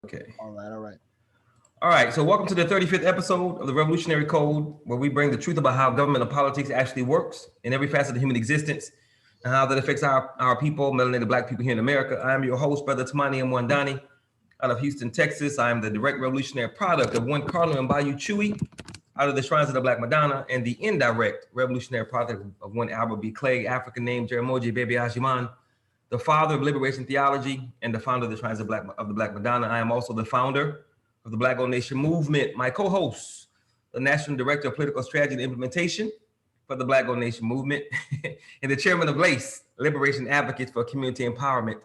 Okay. All right, all right. All right. So, welcome to the 35th episode of the Revolutionary Code, where we bring the truth about how government and politics actually works in every facet of human existence and how that affects our people, melanated Black people here in America. I am your host, Brother Tamani M. Wandani, out of Houston, Texas. I am the direct revolutionary product of one Cardinal and Bayou Chewy, out of the Shrines of the Black Madonna, and the indirect revolutionary product of one Albert B. Clay, African name Jeramogi Bebe Ajiman, the father of liberation theology and the founder of the Shrines of the Black Madonna. I am also the founder of the Black Gold Nation Movement. My co-host, the National Director of Political Strategy and Implementation for the Black Gold Nation Movement, and the chairman of LACE, Liberation Advocates for Community Empowerment,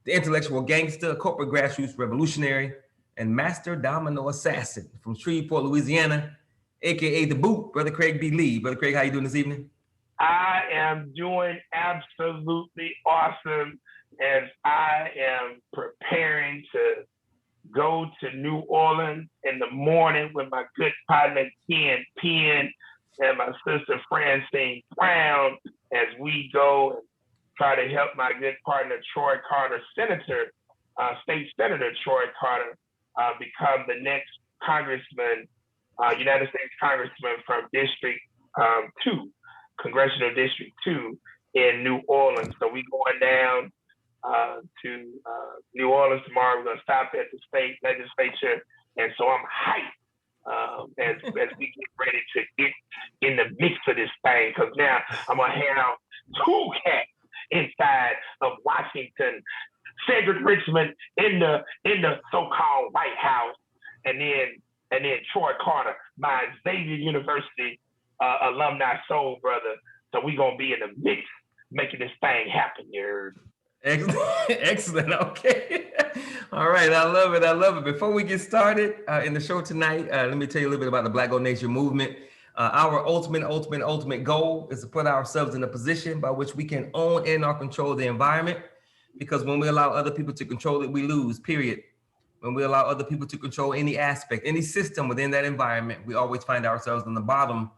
the intellectual gangster, corporate grassroots revolutionary, and master domino assassin from Shreveport, Louisiana, aka The Boot, Brother Craig B. Lee. Brother Craig, how you doing this evening? I am doing absolutely awesome as I am preparing to go to New Orleans in the morning with my good partner Ken Penn and my sister Francine Brown as we go and try to help my good partner Troy Carter, State Senator Troy Carter, become the next congressman, United States Congressman from District 2. Congressional District 2 in New Orleans. So we going down to New Orleans tomorrow. We're going to stop at the state legislature. And so I'm hyped as we get ready to get in the mix of this thing. Because now I'm going to have two cats inside of Washington, Cedric Richmond in the so-called White House, and then Troy Carter, my Xavier University alumni soul brother. So we gonna be in the mix making this thing happen. You heard? Excellent. Excellent. Okay. All right. I love it. I love it. Before we get started in the show tonight, let me tell you a little bit about the Black Gold Nation movement. Our ultimate goal is to put ourselves in a position by which we can own and or control the environment, because when we allow other people to control it, we lose, period. When we allow other people to control any aspect, any system within that environment, we always find ourselves on the bottom,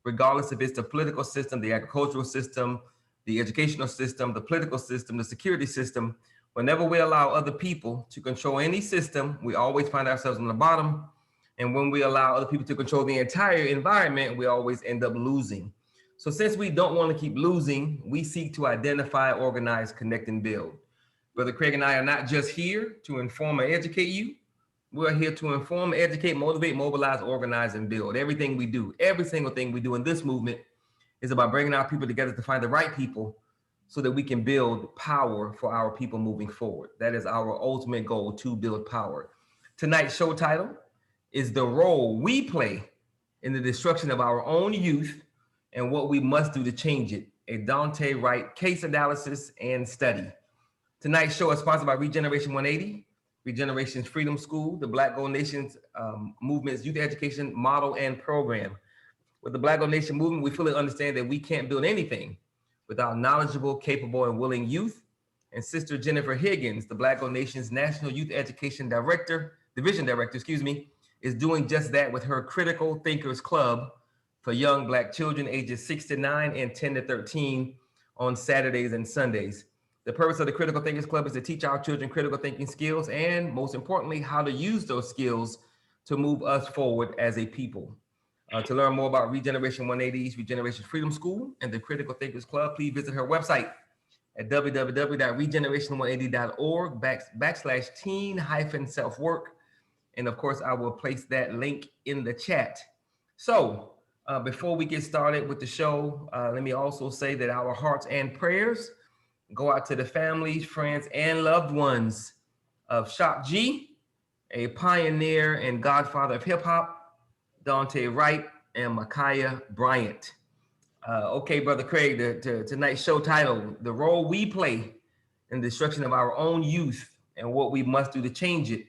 regardless if it's the political system, the agricultural system, the educational system, the political system, the security system. Whenever we allow other people to control any system, we always find ourselves on the bottom. And when we allow other people to control the entire environment, we always end up losing. So since we don't want to keep losing, we seek to identify, organize, connect, and build. Brother Craig and I are not just here to inform or educate you. We're here to inform, educate, motivate, mobilize, organize, and build. Everything we do, every single thing we do in this movement is about bringing our people together to find the right people so that we can build power for our people moving forward. That is our ultimate goal, to build power. Tonight's show title is The Role We Play in the Destruction of Our Own Youth and What We Must Do to Change It, a Daunte Wright case analysis and study. Tonight's show is sponsored by Regeneration 180, Regeneration's Freedom School, the Black Gold Nation's movement's youth education model and program. With the Black Gold Nation movement, we fully understand that we can't build anything without knowledgeable, capable, and willing youth. And Sister Jennifer Higgins, the Black Gold Nation's National Youth Education Division Director, is doing just that with her Critical Thinkers Club for young Black children ages 6 to 9 and 10 to 13 on Saturdays and Sundays. The purpose of the Critical Thinkers Club is to teach our children critical thinking skills and, most importantly, how to use those skills to move us forward as a people. To learn more about Regeneration 180's Regeneration Freedom School and the Critical Thinkers Club, please visit her website at www.regeneration180.org/teen-self-work. And of course, I will place that link in the chat. So before we get started with the show, let me also say that our hearts and prayers go out to the families, friends, and loved ones of Shock G, a pioneer and godfather of hip hop, Daunte Wright, and Micaiah Bryant. Okay, Brother Craig, tonight's show title, The Role We Play in the Destruction of Our Own Youth and What We Must Do to Change It,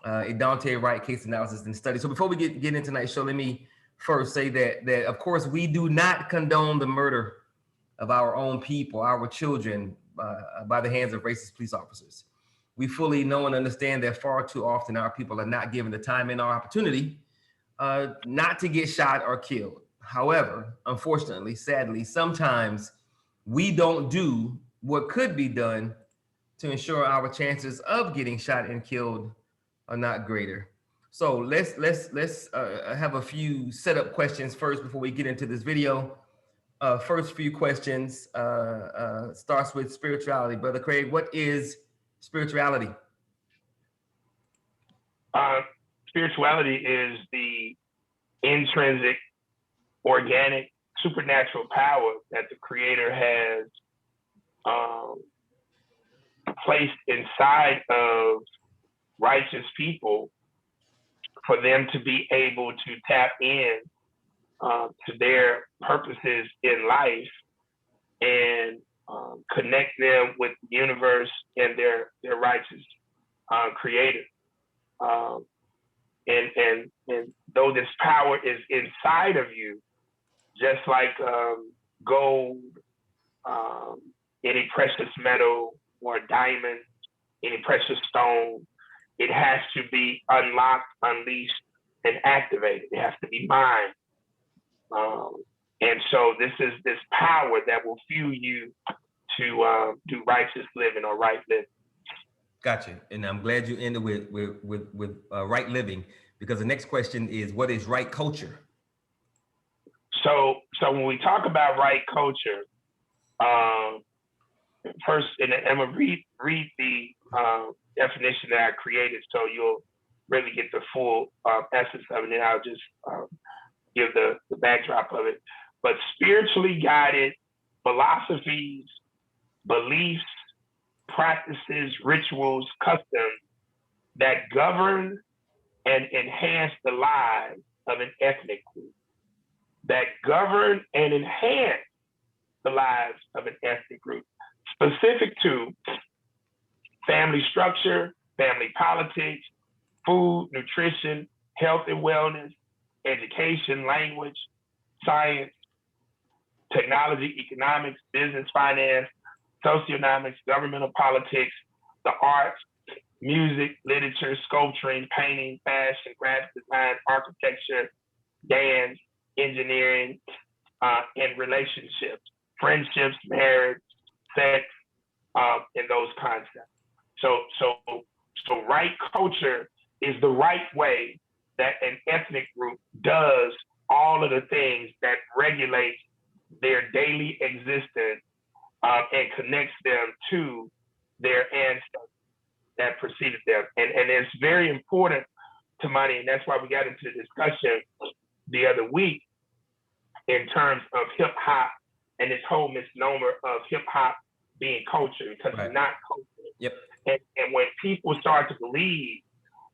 a Daunte Wright case analysis and study. So before we get into tonight's show, let me first say that of course, we do not condone the murder of our own people, our children, by the hands of racist police officers. We fully know and understand that far too often our people are not given the time and our opportunity not to get shot or killed. However, unfortunately, sadly, sometimes we don't do what could be done to ensure our chances of getting shot and killed are not greater. So let's have a few setup questions first before we get into this video. First few questions starts with spirituality. Brother Craig, what is spirituality? Spirituality is the intrinsic, organic, supernatural power that the Creator has placed inside of righteous people for them to be able to tap in to their purposes in life and connect them with the universe and their righteous Creator. And though this power is inside of you, just like gold, any precious metal or diamond, any precious stone, it has to be unlocked, unleashed, and activated. It has to be mined. And so this is this power that will fuel you to do righteous living or right living. Gotcha. And I'm glad you ended with right living, because the next question is, what is right culture? So when we talk about right culture, first, and I'm gonna read the definition that I created, so you'll really get the full essence of it, and then I'll just give the backdrop of it. But spiritually guided philosophies, beliefs, practices, rituals, customs that govern and enhance the lives of an ethnic group. That govern and enhance the lives of an ethnic group, specific to family structure, family politics, food, nutrition, health and wellness, education, language, science, technology, economics, business, finance, socioeconomics, governmental politics, the arts, music, literature, sculpturing, painting, fashion, graphic design, architecture, dance, engineering, and relationships, friendships, marriage, sex, and those concepts. So right culture is the right way that an ethnic group does all of the things that regulate their daily existence and connects them to their ancestors that preceded them. And it's very important to money, and that's why we got into the discussion the other week in terms of hip hop and this whole misnomer of hip hop being culture, because Right. It's not culture. Yep. And when people start to believe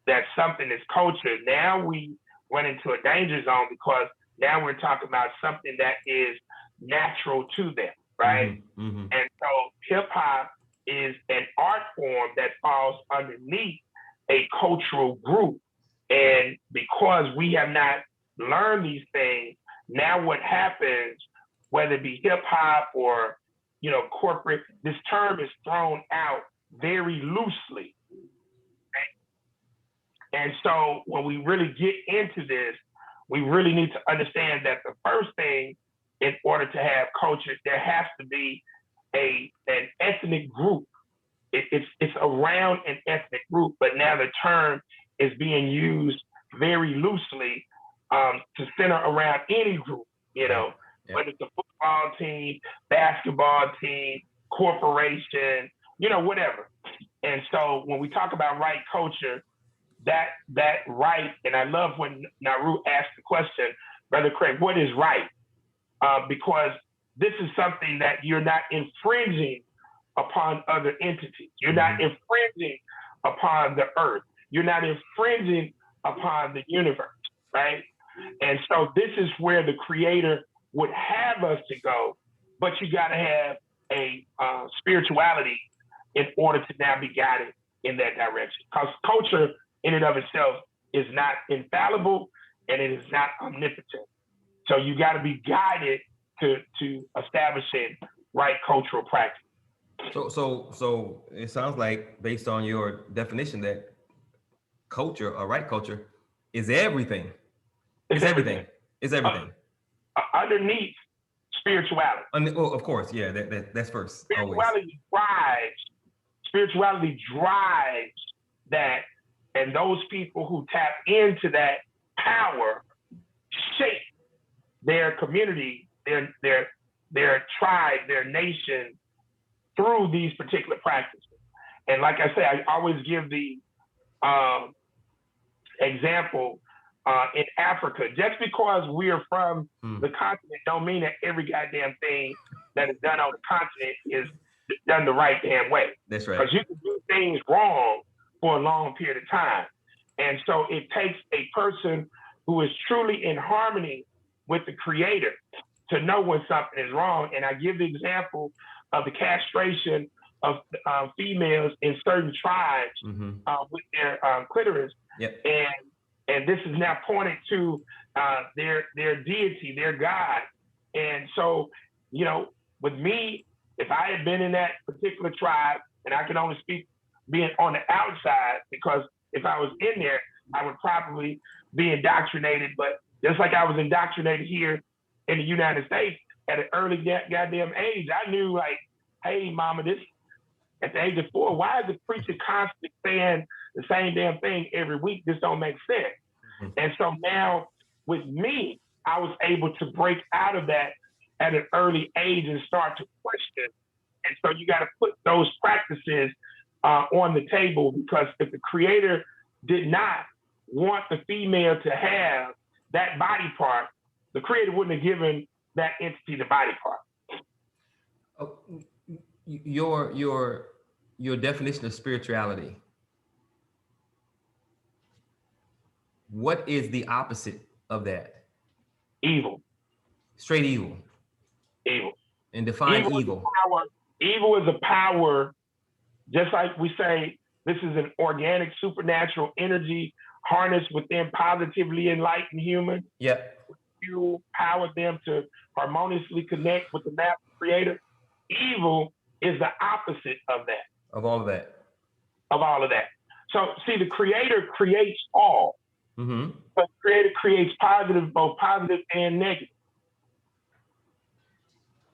that something is culture, now we run into a danger zone, because now we're talking about something that is natural to them, right? Mm-hmm. Mm-hmm. And so hip hop is an art form that falls underneath a cultural group. And because we have not learned these things, now what happens, whether it be hip hop or corporate, this term is thrown out very loosely. And so when we really get into this, we really need to understand that the first thing, in order to have culture, there has to be an ethnic group. It's around an ethnic group, but now the term is being used very loosely to center around any group, whether it's a football team, basketball team, corporation, whatever. And so when we talk about right culture, that right, and I love when Naru asked the question, Brother Craig, what is right? Because this is something that you're not infringing upon other entities. You're not infringing upon the earth. You're not infringing upon the universe, right? And so this is where the Creator would have us to go, but you got to have a spirituality in order to now be guided in that direction. Because culture in and of itself is not infallible, and it is not omnipotent. So you got to be guided to establishing right cultural practice. So it sounds like, based on your definition, that culture or right culture is everything. It's everything. It's everything. Underneath spirituality. Of course, yeah. That's first. Spirituality Always. drives that And those people who tap into that power shape their community, their tribe, their nation through these particular practices. And like I say, I always give the example in Africa. Just because we are from the continent don't mean that every goddamn thing that is done on the continent is done the right damn way. That's right. Because you can do things wrong for a long period of time. And so it takes a person who is truly in harmony with the creator to know when something is wrong. And I give the example of the castration of females in certain tribes with their clitoris. Yep. And this is now pointed to their deity, their God. And so, you know, with me, if I had been in that particular tribe, and I can only speak being on the outside, because if I was in there, I would probably be indoctrinated. But just like I was indoctrinated here in the United States at an early goddamn age, I knew, like, hey, mama, this at the age of 4, why is the preacher constantly saying the same damn thing every week? This don't make sense. And so now with me, I was able to break out of that at an early age and start to question. And so you got to put those practices on the table, because if the creator did not want the female to have that body part, the creator wouldn't have given that entity the body part. Oh, your definition of spirituality. What is the opposite of that? Evil. Straight evil. Evil. And define evil. Evil is a power, just like we say, this is an organic, supernatural energy harnessed within positively enlightened humans. Yep. You power them to harmoniously connect with the master creator. Evil is the opposite of that. Of all of that. Of all of that. So see, the creator creates all. But the creator creates positive, both positive and negative.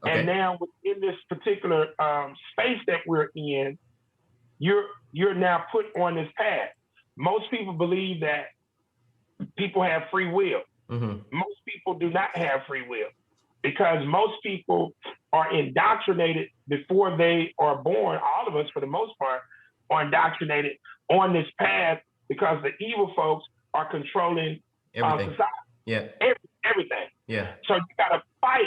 Okay. And now within this particular space that we're in, you're now put on this path. Most people believe that people have free will. Most people do not have free will, because most people are indoctrinated before they are born. All of us, for the most part, are indoctrinated on this path because the evil folks are controlling everything. Society. Yeah. Everything. Yeah. So you got to fight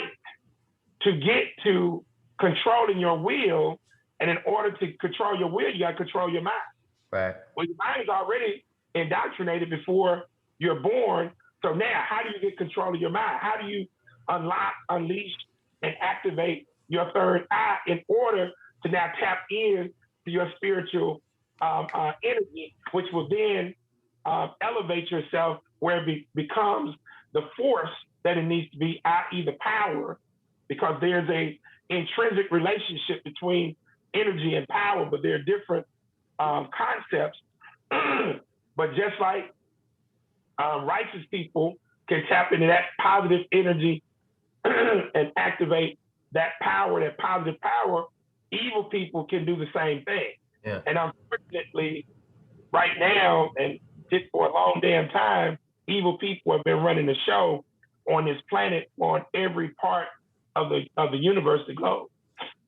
to get to controlling your will. And in order to control your will, you got to control your mind. Right. Well, your mind is already indoctrinated before you're born. So now, how do you get control of your mind? How do you unlock, unleash, and activate your third eye in order to now tap in to your spiritual energy, which will then elevate yourself where it becomes the force that it needs to be, i.e. the power, because there's a intrinsic relationship between energy and power, but they're different concepts. But just like righteous people can tap into that positive energy and activate that power, that positive power, evil people can do the same thing. Yeah. And unfortunately, right now, and just for a long damn time, evil people have been running the show on this planet, on every part of the universe, the globe.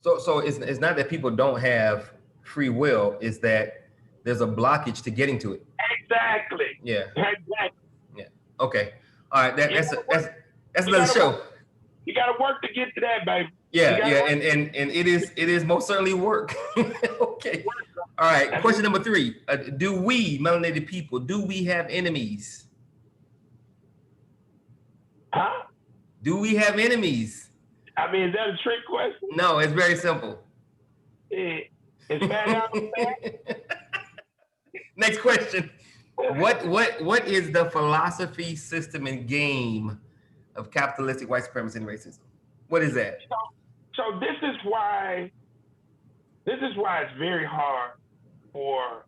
So it's not that people don't have free will, it's that there's a blockage to getting to it. Exactly. Yeah. Exactly. Yeah. Okay. All right. That's another show. You got to work to get to that, baby. Yeah. Yeah. And it is most certainly work. Okay. All right. Question number 3. Do we, melanated people, do we have enemies? Huh? Do we have enemies? I mean, is that a trick question? No, it's very simple. It's bad out. Next question. What is the philosophy, system, and game of capitalistic white supremacy and racism? What is that? So this is why it's very hard for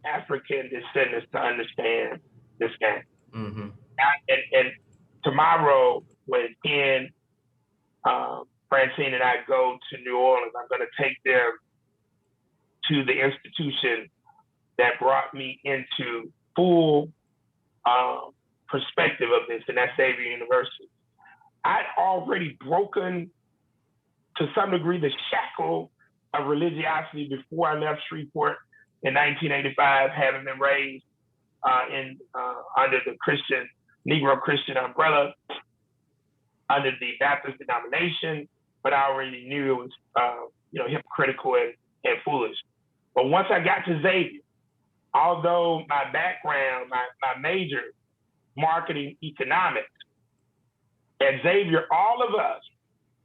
African descendants to understand this game. Mm-hmm. And tomorrow, when Ken, Francine, and I go to New Orleans, I'm going to take them to the institution that brought me into full perspective of this, and that's Xavier University. I'd already broken, to some degree, the shackle of religiosity before I left Shreveport in 1985, having been raised under the Negro Christian umbrella, under the Baptist denomination, but I already knew it was hypocritical and foolish. But once I got to Xavier, although my background, my major, marketing economics, at Xavier, all of us,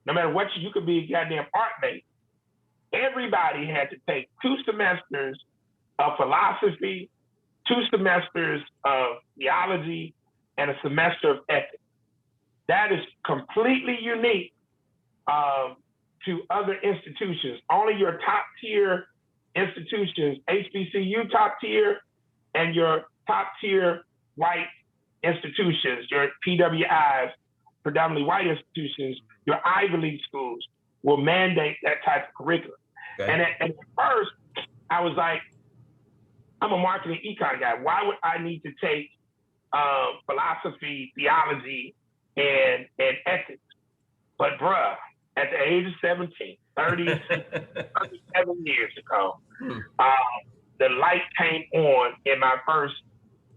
no matter what you could be a goddamn art major, everybody had to take 2 semesters of philosophy, 2 semesters of theology, and a semester of ethics. That is completely unique to other institutions. Only your top tier institutions, HBCU top tier, and your top tier white institutions, your PWIs, predominantly white institutions, your Ivy League schools will mandate that type of curriculum. Okay. And at first, I was like, I'm a marketing econ guy. Why would I need to take philosophy, theology, and ethics? But bruh, at the age of 17, 37 years ago, the light came on in my first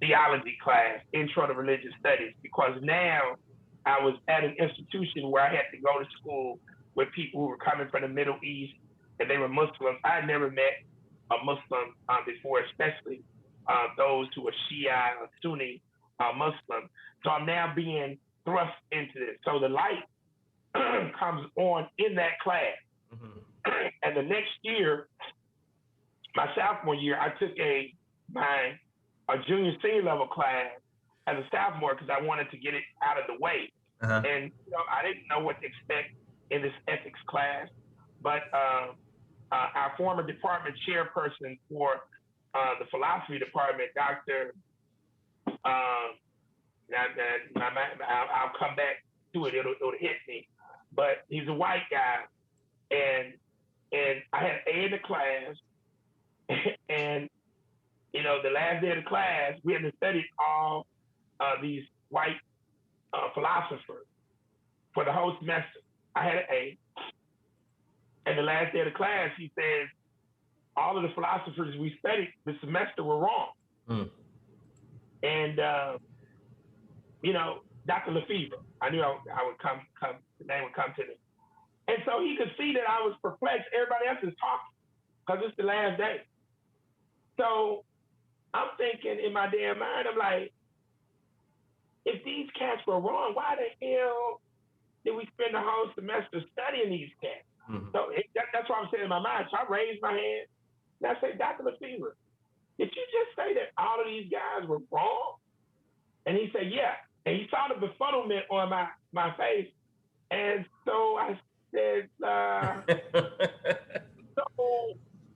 theology class, Intro to Religious Studies, because now I was at an institution where I had to go to school with people who were coming from the Middle East, and they were Muslims. I had never met a Muslim before, especially those who are Shia or Sunni Muslim. So I'm now being thrust into this. So the light comes on in that class. Mm-hmm. And the next year, my sophomore year, I took a junior senior level class as a sophomore because I wanted to get it out of the way. Uh-huh. And I didn't know what to expect in this ethics class, but our former department chairperson for the philosophy department, Dr. I'll come back to it. It'll hit me. But he's a white guy, and I had an A in the class, and the last day of the class, we had to study all these white philosophers for the whole semester. I had an A, and the last day of the class, he says, all of the philosophers we studied this semester were wrong. Mm. And Dr. Lefebvre, I knew I would come, the name would come to me. And so he could see that I was perplexed. Everybody else is talking because it's the last day. So I'm thinking in my damn mind, I'm like, if these cats were wrong, why the hell did we spend the whole semester studying these cats? Mm-hmm. So that's what I'm saying in my mind. So I raised my hand and I said, Dr. Lefebvre, did you just say that all of these guys were wrong? And he said, yeah. And he saw the befuddlement on my face. And so I said, so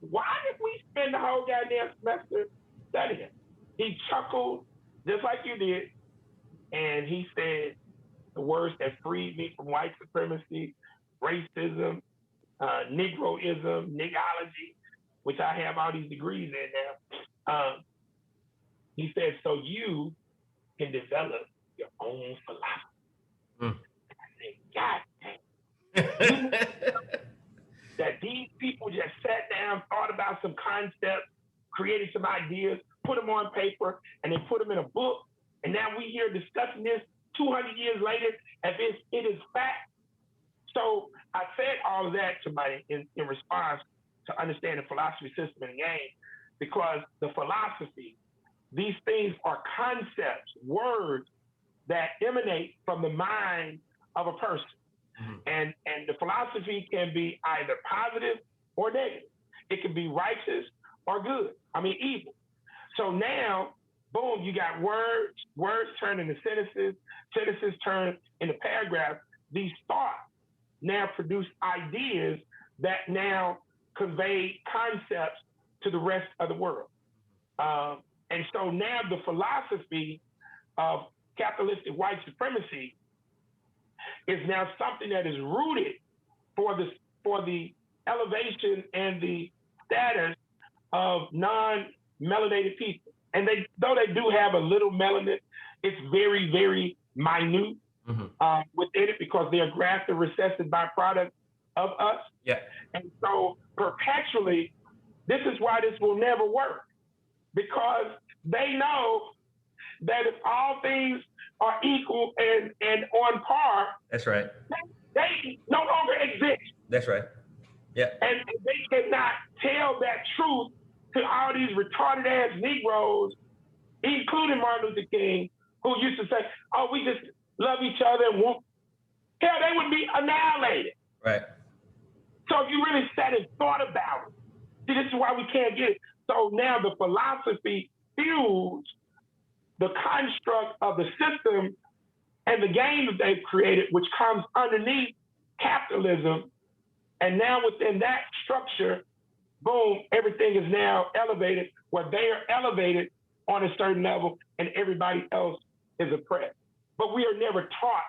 why did we spend the whole goddamn semester studying? He chuckled just like you did. And he said the words that freed me from white supremacy, racism, Negroism, nigology, which I have all these degrees in now. He said, so you can develop your own philosophy. Mm. I said, God damn. That these people just sat down, thought about some concepts, created some ideas, put them on paper, and then put them in a book. And now we here discussing this 200 years later as if it is fact. So I said all of that to in response to understand the philosophy system in the game, because the philosophy, these things are concepts, words that emanate from the mind of a person. Mm-hmm. And the philosophy can be either positive or negative. It can be righteous or good. Evil. So now, boom, you got words turn into sentences turn into paragraphs. These thoughts now produce ideas that now convey concepts to the rest of the world. And so now the philosophy of capitalistic white supremacy is now something that is rooted for the elevation and the status of non melanated people. And though they do have a little melanin, it's very, very minute within it because they are grafted recessive byproduct of us. Yeah. And so perpetually, this is why this will never work, because they know that if all things are equal and on par, that's right. They no longer exist. That's right. Yeah. And they cannot tell that truth to all these retarded ass Negroes, including Martin Luther King, who used to say, "Oh, we just love each other and won't." Hell, they would be annihilated. Right. So if you really sat and thought about it, see, this is why we can't get it. So now the philosophy fuels the construct of the system and the game that they've created, which comes underneath capitalism. And now within that structure, boom, everything is now elevated where they are elevated on a certain level and everybody else is oppressed. But we are never taught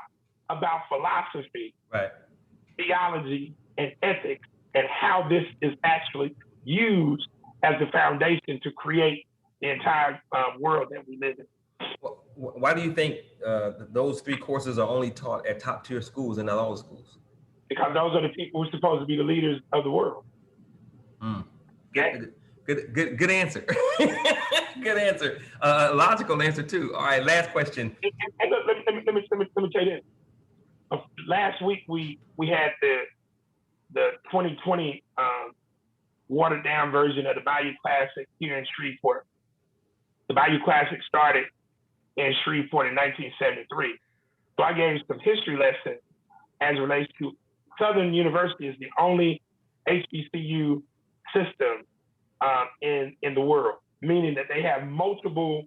about philosophy, right, theology, and ethics, and how this is actually used as the foundation to create the entire world that we live in. Why do you think those three courses are only taught at top tier schools and not all schools? Because those are the people who are supposed to be the leaders of the world. Good answer. Good answer. Logical answer too. All right, last question. And look, let me tell you this. Last week we had the 2020 watered down version of the Bayou Classic here in Shreveport. The Bayou Classic started in Shreveport in 1973. So I gave some history lessons as it relates to Southern University is the only HBCU system in the world, meaning that they have multiple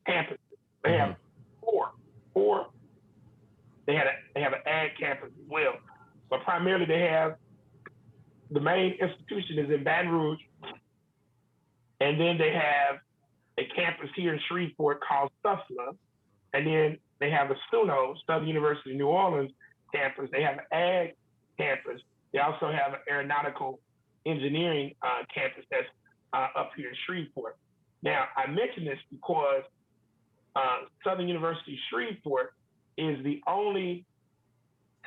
campuses. They have four. They have an ag campus as well, but primarily they have the main institution is in Baton Rouge, and then they have a campus here in Shreveport called SUSLA, and then they have the SUNO, Southern University of New Orleans campus. They have an ag campus. They also have an aeronautical engineering campus that's up here in Shreveport. Now, I mention this because Southern University Shreveport is the only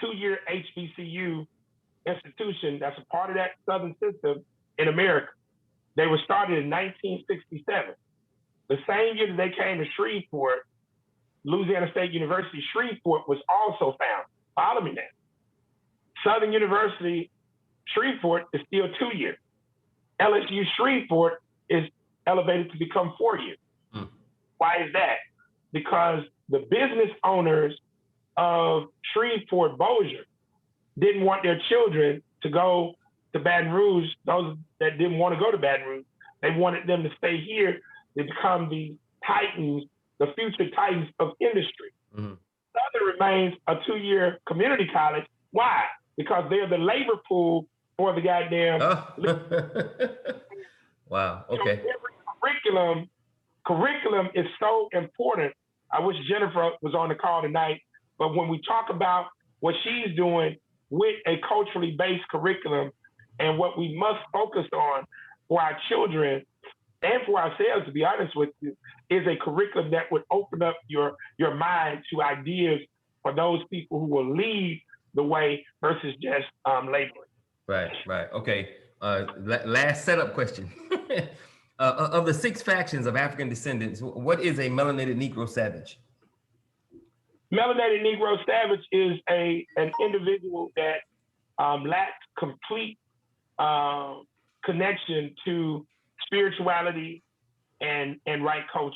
two-year HBCU institution that's a part of that Southern system in America. They were started in 1967. The same year that they came to Shreveport, Louisiana State University Shreveport was also founded. Follow me now. Southern University Shreveport is still 2 years. LSU Shreveport is elevated to become 4 years. Why is that? Because the business owners of Shreveport Bossier didn't want their children to go to Baton Rouge. Those that didn't want to go to Baton Rouge, they wanted them to stay here to become the titans, the future titans of industry. Southern remains a 2-year community college. Why? Because they're the labor pool for the goddamn. Wow. Okay. So every curriculum is so important. I wish Jennifer was on the call tonight, but when we talk about what she's doing with a culturally based curriculum and what we must focus on for our children and for ourselves, to be honest with you, is a curriculum that would open up your mind to ideas for those people who will lead the way versus just laboring. Right. Okay. Last setup question. Of the 6 factions of African descendants, what is a melanated Negro savage? Melanated Negro savage is an individual that lacks complete connection to spirituality and right culture.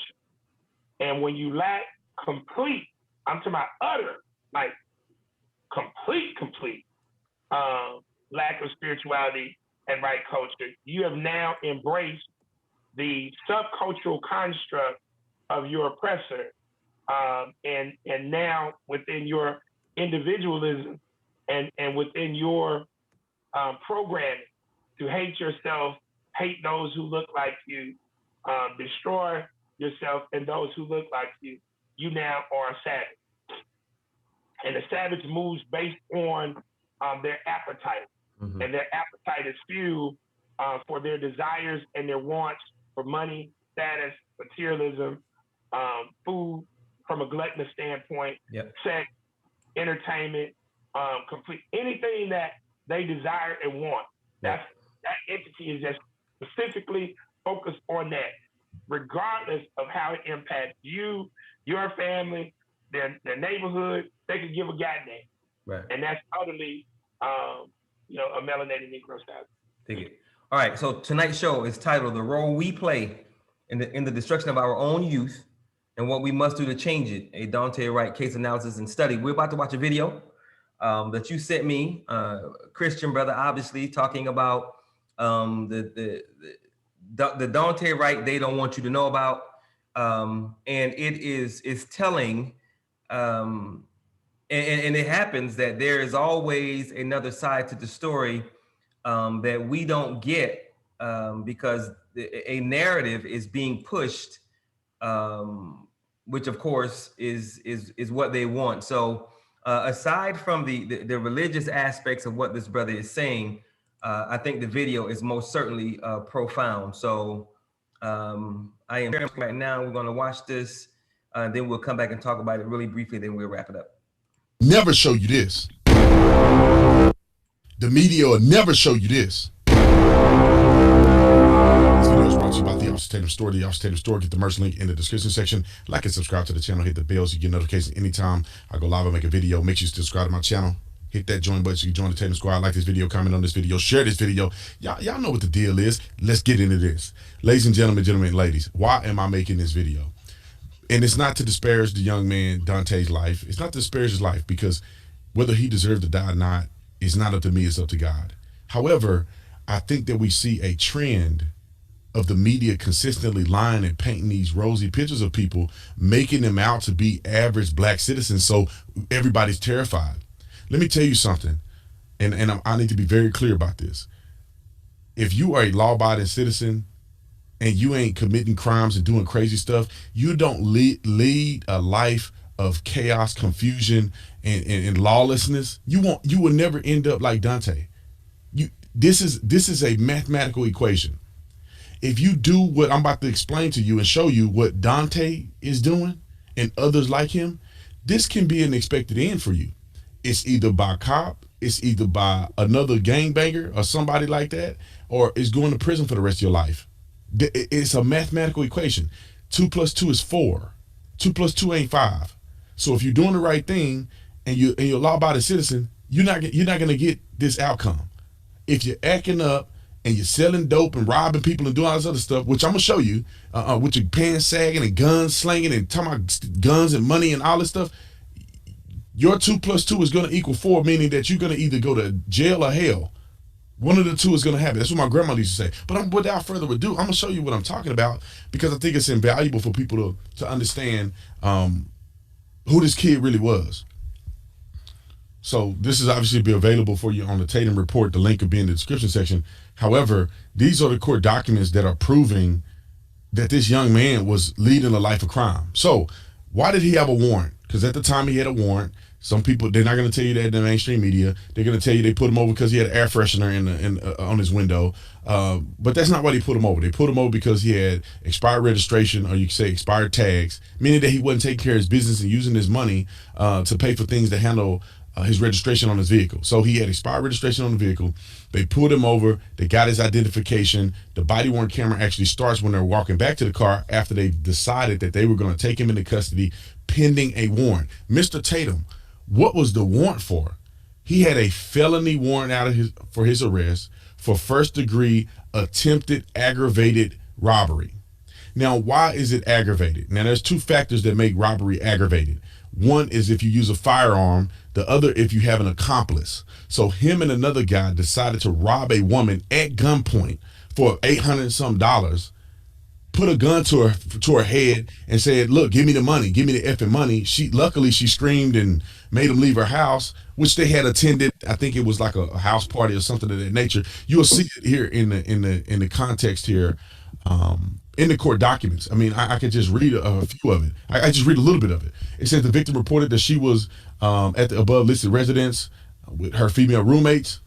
And when you lack complete, I'm talking about utter, like complete lack of spirituality and right culture, you have now embraced the subcultural construct of your oppressor, and now within your individualism and within your programming to hate yourself, hate those who look like you, destroy yourself and those who look like you, you now are a savage. And the savage moves based on their appetite. And their appetite is fueled for their desires and their wants for money, status, materialism, food from a gluttonous standpoint, Yep. sex, entertainment, complete anything that they desire and want. That entity is just specifically focused on that, regardless of how it impacts you, your family, their neighborhood. They could give a goddamn. Right. And that's utterly, a melanated Negro style. Dig it. All right. So tonight's show is titled "The Role We Play in the Destruction of Our Own Youth and What We Must Do to Change It." A Daunte Wright case analysis and study. We're about to watch a video that you sent me, Christian brother, obviously talking about the Daunte Wright they don't want you to know about, and it is telling. And it happens that there is always another side to the story that we don't get because a narrative is being pushed, which of course is what they want. So aside from the religious aspects of what this brother is saying, I think the video is most certainly profound. So I am right now. We're going to watch this, then we'll come back and talk about it really briefly. Then we'll wrap it up. Never show you this. The media will never show you this. This video is brought to you by the Officer Tatum Store. The Officer Tatum Store. Get the merch link in the description section. Like and subscribe to the channel. Hit the bell so you get notifications anytime I go live and make a video. Make sure you subscribe to my channel. Hit that join button so you can join the Tatum Squad. Like this video, comment on this video, share this video. Y'all know what the deal is. Let's get into this. Ladies and gentlemen, and ladies, why am I making this video? And it's not to disparage the young man, Daunte's life. It's not to disparage his life, because whether he deserved to die or not, it's not up to me, it's up to God. However, I think that we see a trend of the media consistently lying and painting these rosy pictures of people, making them out to be average black citizens, so everybody's terrified. Let me tell you something, and I need to be very clear about this. If you are a law-abiding citizen, and you ain't committing crimes and doing crazy stuff, you don't lead a life of chaos, confusion, and lawlessness. You will never end up like Daunte. This is a mathematical equation. If you do what I'm about to explain to you and show you what Daunte is doing and others like him, this can be an expected end for you. It's either by cop, it's either by another gangbanger or somebody like that, or it's going to prison for the rest of your life. It's a mathematical equation. 2 + 2 is 4. 2 + 2 ain't 5. So if you're doing the right thing and you're a law-abiding citizen, you're not gonna get this outcome. If you're acting up and you're selling dope and robbing people and doing all this other stuff, which I'm gonna show you, with your pants sagging and guns slinging and talking about guns and money and all this stuff, your 2 + 2 is gonna equal 4, meaning that you're gonna either go to jail or hell. One of the two is going to happen. That's what my grandma used to say. But without further ado, I'm going to show you what I'm talking about, because I think it's invaluable for people to understand who this kid really was. So this is obviously be available for you on the Tatum Report. The link will be in the description section. However, these are the court documents that are proving that this young man was leading a life of crime. So why did he have a warrant? Because at the time he had a warrant. Some people, they're not going to tell you that in the mainstream media. They're going to tell you they put him over because he had an air freshener on his window. But that's not why they put him over. They put him over because he had expired registration, or you could say expired tags, meaning that he wasn't taking care of his business and using his money to pay for things that handle his registration on his vehicle. So he had expired registration on the vehicle. They pulled him over. They got his identification. The body worn camera actually starts when they're walking back to the car after they decided that they were going to take him into custody pending a warrant. Mr. Tatum, what was the warrant for? He had a felony warrant for his arrest for first-degree attempted aggravated robbery. Now, why is it aggravated? Now, there's two factors that make robbery aggravated. One is if you use a firearm, the other if you have an accomplice. So him and another guy decided to rob a woman at gunpoint for $800 and some, put a gun to her head and said, "Look, give me the money, give me the effing money." Luckily she screamed and made him leave her house, which they had attended. I think it was like a house party or something of that nature. You'll see it here in the context here, in the court documents. I mean, I could just read a few of it. I just read a little bit of it. It says the victim reported that she was at the above listed residence with her female roommates.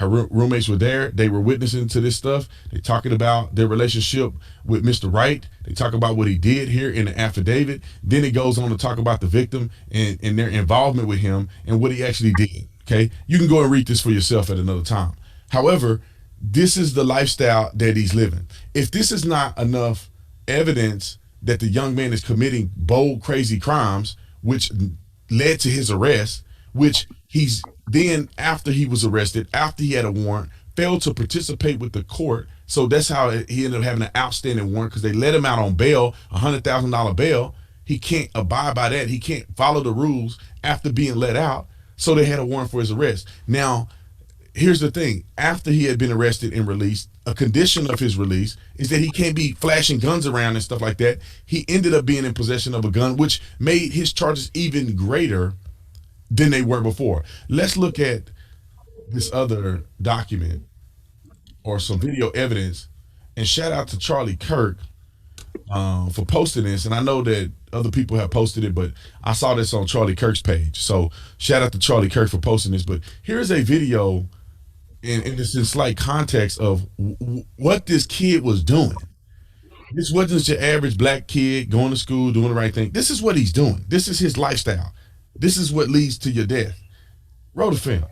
Her roommates were there. They were witnessing to this stuff. They talking about their relationship with Mr. Wright. They talk about what he did here in the affidavit. Then it goes on to talk about the victim and their involvement with him and what he actually did. Okay, you can go and read this for yourself at another time. However, this is the lifestyle that he's living. If this is not enough evidence that the young man is committing bold, crazy crimes, which led to his arrest, which he's then, after he was arrested, after he had a warrant, failed to participate with the court. So that's how he ended up having an outstanding warrant, because they let him out on bail, $100,000 bail. He can't abide by that. He can't follow the rules after being let out. So they had a warrant for his arrest. Now, here's the thing. After he had been arrested and released, a condition of his release is that he can't be flashing guns around and stuff like that. He ended up being in possession of a gun, which made his charges even greater than they were before. Let's look at this other document or some video evidence, and shout out to Charlie Kirk for posting this. And I know that other people have posted it, but I saw this on Charlie Kirk's page. So shout out to Charlie Kirk for posting this. But here's a video in this in slight context of what this kid was doing. This wasn't your average black kid going to school, doing the right thing. This is what he's doing. This is his lifestyle. This is what leads to your death. Roll the film.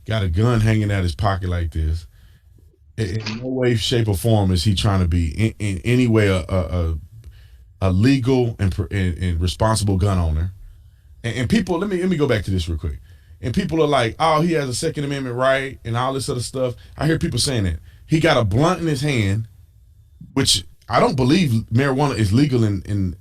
Got a gun hanging out his pocket like this. In no way, shape, or form is he trying to be in any way a legal and responsible gun owner. And people, let me go back to this real quick. And people are like, oh, he has a Second Amendment right and all this other stuff. I hear people saying that. He got a blunt in his hand, which I don't believe marijuana is legal in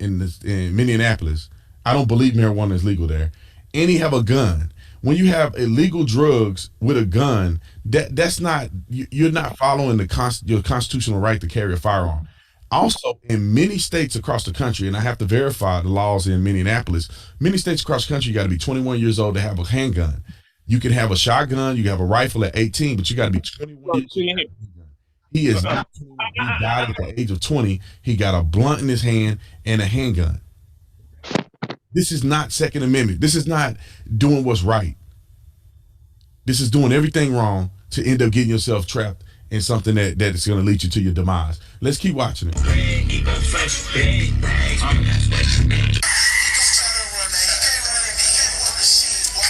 Minneapolis. I don't believe marijuana is legal there. And he have a gun. When you have illegal drugs with a gun, that's not, you're not following your constitutional right to carry a firearm. Also, in many states across the country, and I have to verify the laws in Minneapolis, many states across the country, you got to be 21 years old to have a handgun. You can have a shotgun, you can have a rifle at 18, but you got to be 21 years old. He is not 21. He died at the age of 20. He got a blunt in his hand and a handgun. This is not Second Amendment. This is not doing what's right. This is doing everything wrong to end up getting yourself trapped in something that is going to lead you to your demise. Let's keep watching it.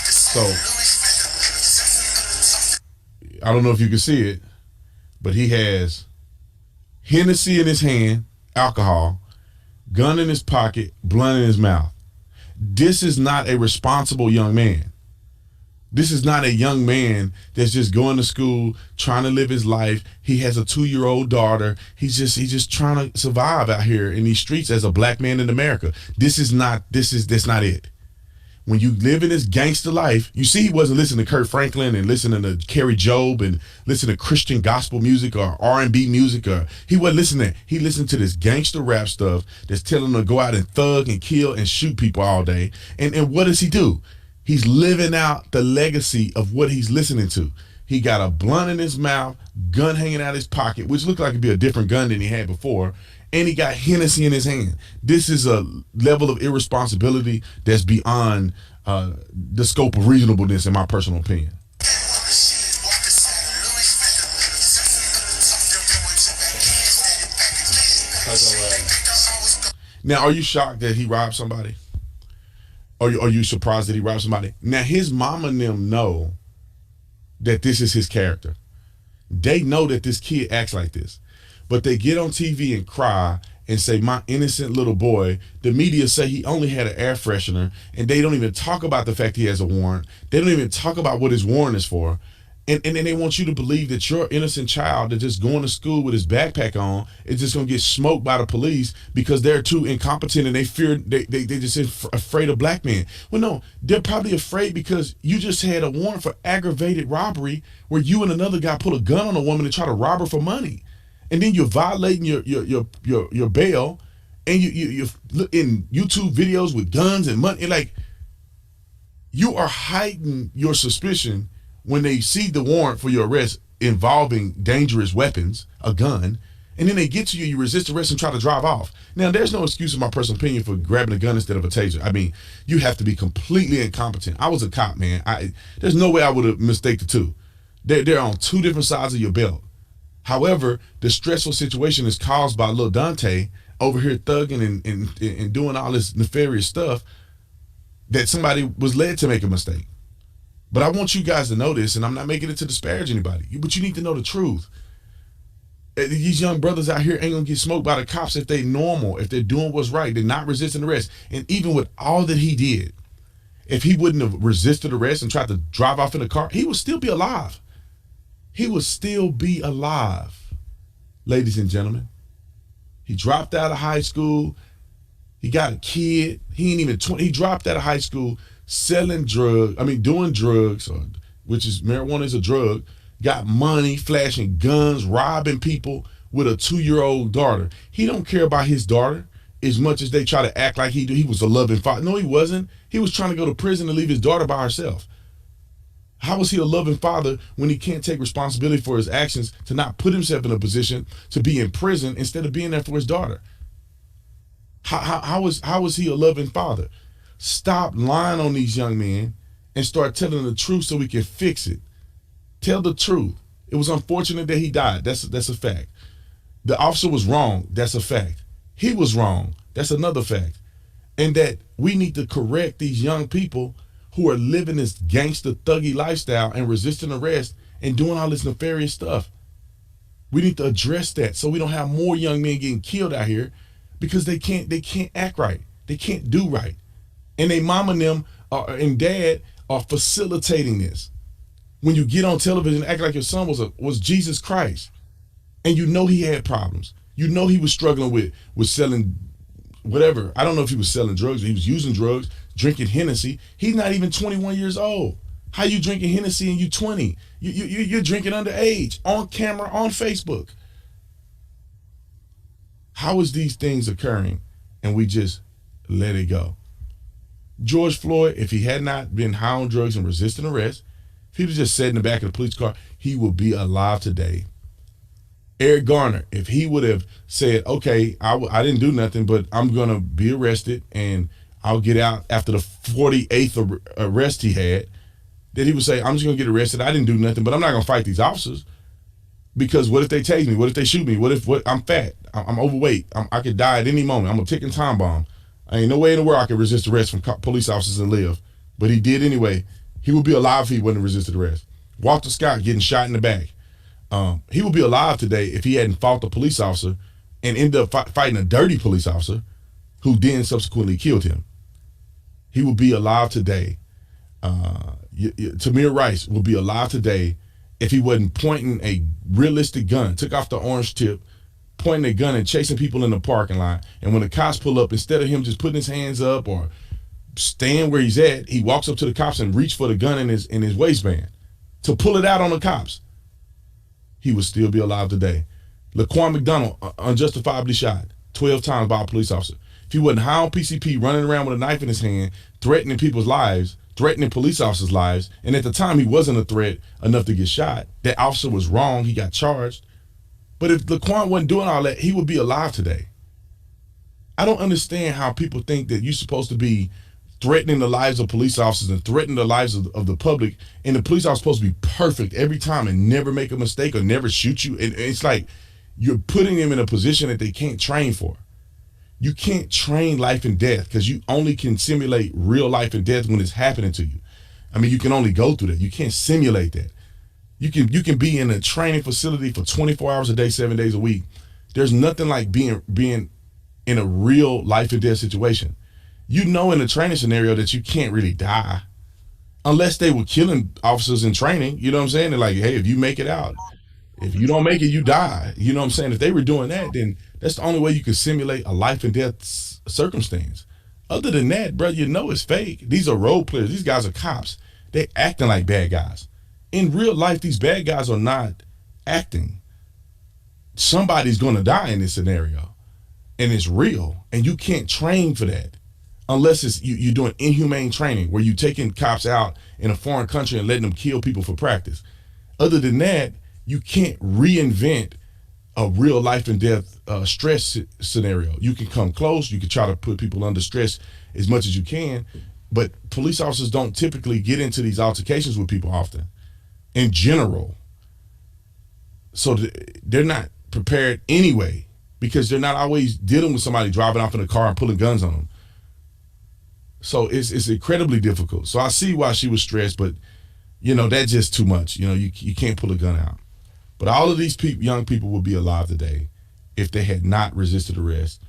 So, I don't know if you can see it, but he has Hennessy in his hand, alcohol, gun in his pocket, blunt in his mouth. This is not a responsible young man. This is not a young man that's just going to school, trying to live his life. He has a 2-year-old daughter. He's just trying to survive out here in these streets as a black man in America. That's not it. When you live in this gangster life, you see he wasn't listening to Kurt Franklin and listening to Kerry Job and listening to Christian gospel music or R&B music, or he wasn't listening. He listened to this gangster rap stuff that's telling him to go out and thug and kill and shoot people all day. And what does he do? He's living out the legacy of what he's listening to. He got a blunt in his mouth, gun hanging out his pocket, which looked like it'd be a different gun than he had before, and he got Hennessy in his hand. This is a level of irresponsibility that's beyond the scope of reasonableness, in my personal opinion. Now, are you shocked that he robbed somebody? Are you surprised that he robbed somebody? Now, his mama and them know that this is his character. They know that this kid acts like this. But they get on TV and cry and say, my innocent little boy. The media say he only had an air freshener, and they don't even talk about the fact he has a warrant. They don't even talk about what his warrant is for. And then they want you to believe that your innocent child that's just going to school with his backpack on is just going to get smoked by the police because they're too incompetent and they just afraid of black men. Well, no, they're probably afraid because you just had a warrant for aggravated robbery where you and another guy put a gun on a woman and try to rob her for money. And then you're violating your bail, and you're in YouTube videos with guns and money. Like, You are heightening your suspicion when they see the warrant for your arrest involving dangerous weapons, a gun, and then they get to you, you resist arrest and try to drive off. Now, there's no excuse in my personal opinion for grabbing a gun instead of a taser. I mean, you have to be completely incompetent. I was a cop, man. There's no way I would have mistaken the two. They're on two different sides of your belt. However, the stressful situation is caused by little Daunte over here thugging and doing all this nefarious stuff that somebody was led to make a mistake. But I want you guys to know this, and I'm not making it to disparage anybody, but you need to know the truth. These young brothers out here ain't gonna get smoked by the cops if they normal, if they're doing what's right, they're not resisting arrest. And even with all that he did, if he wouldn't have resisted arrest and tried to drive off in a car, he would still be alive. He would still be alive, ladies and gentlemen. He dropped out of high school. He got a kid. He ain't even 20. He dropped out of high school selling drugs. I mean, doing drugs, which is marijuana is a drug. Got money, flashing guns, robbing people with a 2-year-old daughter. He don't care about his daughter as much as they try to act like he do. He was a loving father. No, he wasn't. He was trying to go to prison and leave his daughter by herself. How was he a loving father when he can't take responsibility for his actions to not put himself in a position to be in prison instead of being there for his daughter? How was he a loving father? Stop lying on these young men and start telling the truth so we can fix it. Tell the truth. It was unfortunate that he died. That's a fact. The officer was wrong. That's a fact. He was wrong. That's another fact. And that we need to correct these young people who are living this gangster thuggy lifestyle and resisting arrest and doing all this nefarious stuff. We need to address that so we don't have more young men getting killed out here because they can't act right. They can't do right. And they mom and them and dad are facilitating this. When you get on television and act like your son was Jesus Christ, and you know he had problems. You know he was struggling with selling whatever. I don't know if he was selling drugs or he was using drugs, drinking Hennessy. He's not even 21 years old. How you drinking Hennessy and you 20? You're drinking underage, on camera, on Facebook. How is these things occurring and we just let it go? George Floyd, if he had not been high on drugs and resisting arrest, if he was just sat in the back of the police car, he would be alive today. Eric Garner, if he would have said, okay, I didn't do nothing, but I'm going to be arrested and I'll get out after the 48th arrest he had, that he would say, I'm just going to get arrested. I didn't do nothing, but I'm not going to fight these officers because what if they tase me? What if they shoot me? What I'm fat? I'm overweight. I could die at any moment. I'm a ticking time bomb. I ain't no way in the world I could resist arrest from police officers and live. But he did anyway. He would be alive if he wouldn't have resisted arrest. Walter Scott getting shot in the back. He would be alive today if he hadn't fought the police officer and ended up fighting a dirty police officer who then subsequently killed him. He would be alive today. Tamir Rice would be alive today if he wasn't pointing a realistic gun, took off the orange tip, pointing a gun and chasing people in the parking lot. And when the cops pull up, instead of him just putting his hands up or staying where he's at, he walks up to the cops and reach for the gun in his waistband to pull it out on the cops. He would still be alive today. Laquan McDonald unjustifiably shot 12 times by a police officer. If he wasn't high on PCP, running around with a knife in his hand, threatening people's lives, threatening police officers' lives, and at the time he wasn't a threat enough to get shot, that officer was wrong, he got charged. But if Laquan wasn't doing all that, he would be alive today. I don't understand how people think that you're supposed to be threatening the lives of police officers and threatening the lives of the public, and the police are supposed to be perfect every time and never make a mistake or never shoot you. And it's like you're putting them in a position that they can't train for. You can't train life and death because you only can simulate real life and death when it's happening to you. I mean, you can only go through that. You can't simulate that. You can be in a training facility for 24 hours a day, 7 days a week. There's nothing like being in a real life and death situation. You know, in a training scenario that you can't really die unless they were killing officers in training. You know what I'm saying? They're like, hey, if you make it out, if you don't make it, you die. You know what I'm saying? If they were doing that, then that's the only way you can simulate a life and death circumstance. Other than that, bro, you know it's fake. These are role players. These guys are cops. They're acting like bad guys. In real life, these bad guys are not acting. Somebody's going to die in this scenario, and it's real, and you can't train for that unless it's you're doing inhumane training where you're taking cops out in a foreign country and letting them kill people for practice. Other than that, you can't reinvent a real life and death stress scenario. You can come close, you can try to put people under stress as much as you can, but police officers don't typically get into these altercations with people often, in general. So they're not prepared anyway, because they're not always dealing with somebody driving off in a car and pulling guns on them. So it's incredibly difficult. So I see why she was stressed, but that's just too much. You can't pull a gun out. But all of these young people would be alive today if they had not resisted arrest.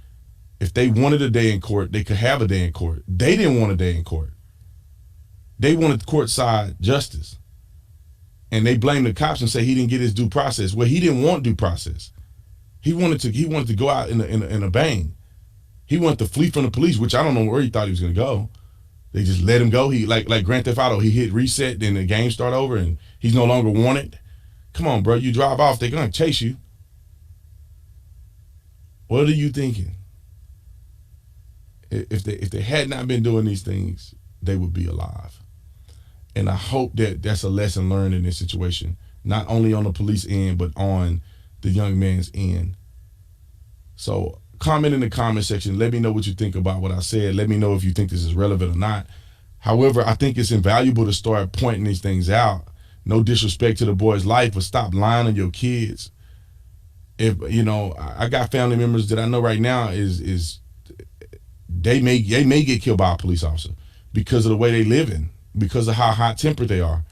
If they wanted a day in court, they could have a day in court. They didn't want a day in court. They wanted courtside justice. And they blamed the cops and say he didn't get his due process. Well, he didn't want due process. He wanted to go out in a bang. He wanted to flee from the police, which I don't know where he thought he was going to go. They just let him go. He like Grand Theft Auto, he hit reset, then the game start over, and he's no longer wanted. Come on, bro. You drive off, they're going to chase you. What are you thinking? If they had not been doing these things, they would be alive. And I hope that that's a lesson learned in this situation, not only on the police end, but on the young man's end. So comment in the comment section. Let me know what you think about what I said. Let me know if you think this is relevant or not. However, I think it's invaluable to start pointing these things out. No disrespect to the boy's life, but stop lying on your kids. If I got family members that I know right now is they may get killed by a police officer because of the way they live in, because of how hot tempered they are.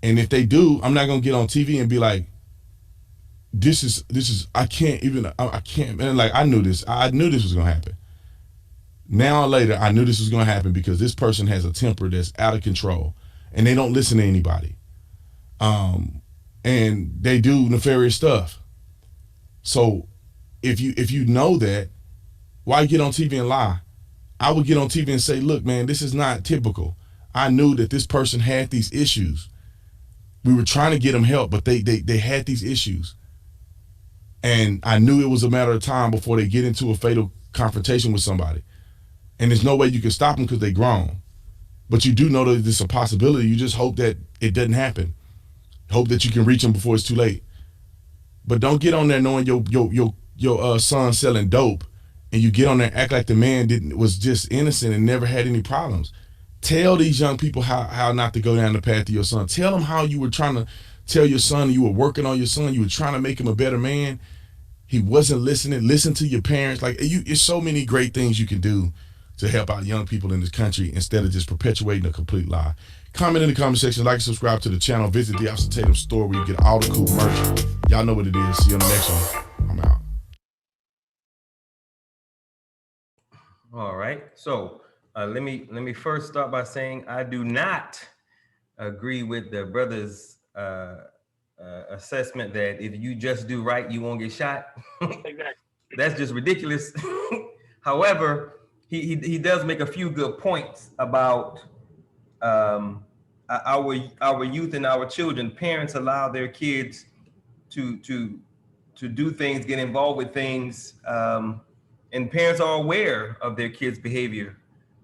And if they do, I'm not gonna get on TV and be like, this is I can't, man, like I knew this was gonna happen. Now or later, I knew this was gonna happen because this person has a temper that's out of control and they don't listen to anybody. And they do nefarious stuff. So if you know that, why get on TV and lie? I would get on TV and say, look, man, this is not typical. I knew that this person had these issues. We were trying to get them help, but they had these issues. And I knew it was a matter of time before they get into a fatal confrontation with somebody. And there's no way you can stop them because they're grown. But you do know that there's a possibility. You just hope that it doesn't happen. Hope that you can reach them before it's too late. But don't get on there knowing your son selling dope, and you get on there and act like the man was just innocent and never had any problems. Tell these young people how not to go down the path of your son. Tell them how you were trying to tell your son, you were working on your son, you were trying to make him a better man. He wasn't listening. Listen to your parents. Like it's so many great things you can do to help out young people in this country instead of just perpetuating a complete lie. Comment in the comment section, like and subscribe to the channel. Visit the Officer Tatum store where you get all the cool merch. Y'all know what it is. See you on the next one. I'm out. All right. So let me first start by saying I do not agree with the brother's assessment that if you just do right, you won't get shot. Exactly. That's just ridiculous. However, he does make a few good points about our youth and our children. Parents allow their kids to do things, get involved with things, and parents are aware of their kids' behavior.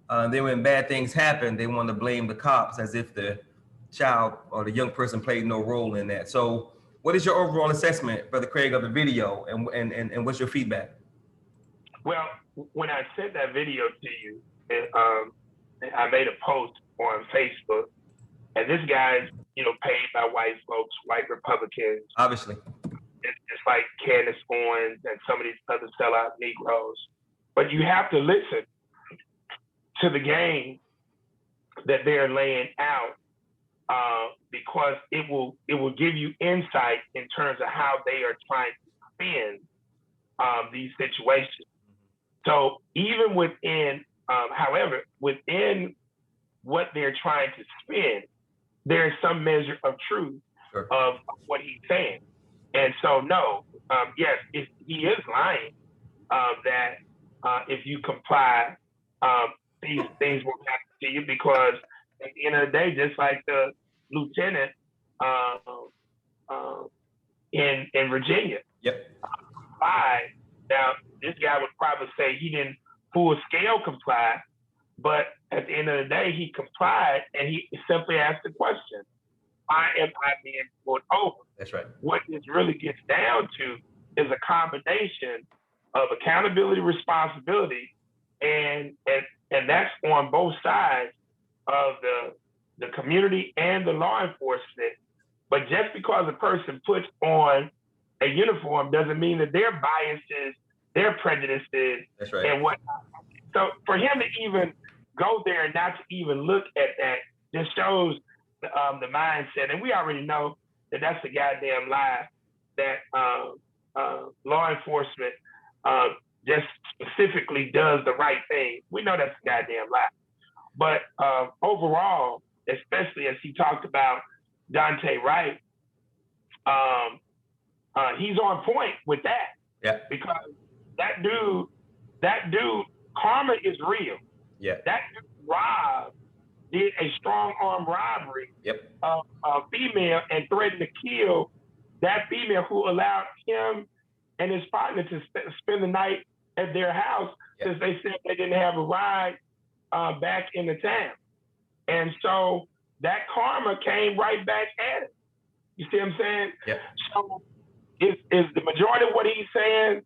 Then when bad things happen, they want to blame the cops as if the child or the young person played no role in that. So what is your overall assessment, Brother Craig, of the video, and what's your feedback? Well, when I sent that video to you, I made a post on Facebook, and this guy's, paid by white folks, white Republicans. Obviously. It's like Candace Owens and some of these other sellout Negroes. But you have to listen to the game that they're laying out, because it will give you insight in terms of how they are trying to spin these situations. So even within, however, within what they're trying to spin, there is some measure of truth of what he's saying. And so, no, yes, if he is lying, that if you comply, these things will happen to you, because at the end of the day, just like the lieutenant in Virginia, comply. Now, this guy would probably say he didn't full scale comply, But at the end of the day, he complied, and he simply asked the question, why am I being pulled over? That's right. What this really gets down to is a combination of accountability, responsibility, and that's on both sides of the community and the law enforcement. But just because a person puts on a uniform doesn't mean that their biases, their prejudices, that's right, and whatnot. So for him to even go there and not to even look at that just shows the mindset. And we already know that that's a goddamn lie, that law enforcement just specifically does the right thing. We know that's a goddamn lie. But overall, especially as he talked about Daunte Wright, he's on point with that. Yeah. Because that dude, karma is real. Yeah. That dude, Rob, did a strong arm robbery of a female and threatened to kill that female, who allowed him and his partner to spend the night at their house since they said they didn't have a ride back in the town. And so that karma came right back at him. You see what I'm saying? Yeah. So is the majority of what he's saying,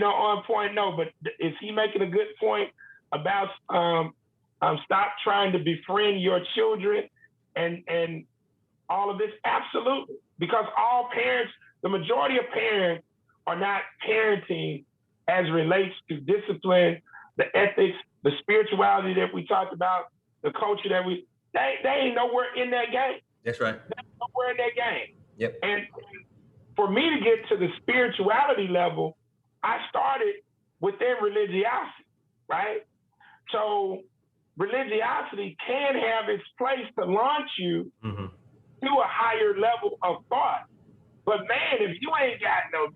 on point? No, but is he making a good point about stop trying to befriend your children and all of this? Absolutely. Because all parents, the majority of parents are not parenting as relates to discipline, the ethics, the spirituality that we talked about, the culture that they ain't nowhere in that game. That's right. They ain't nowhere in that game. Yep. And for me to get to the spirituality level, I started with their religiosity, right? So religiosity can have its place to launch you to a higher level of thought. But man, if you ain't got no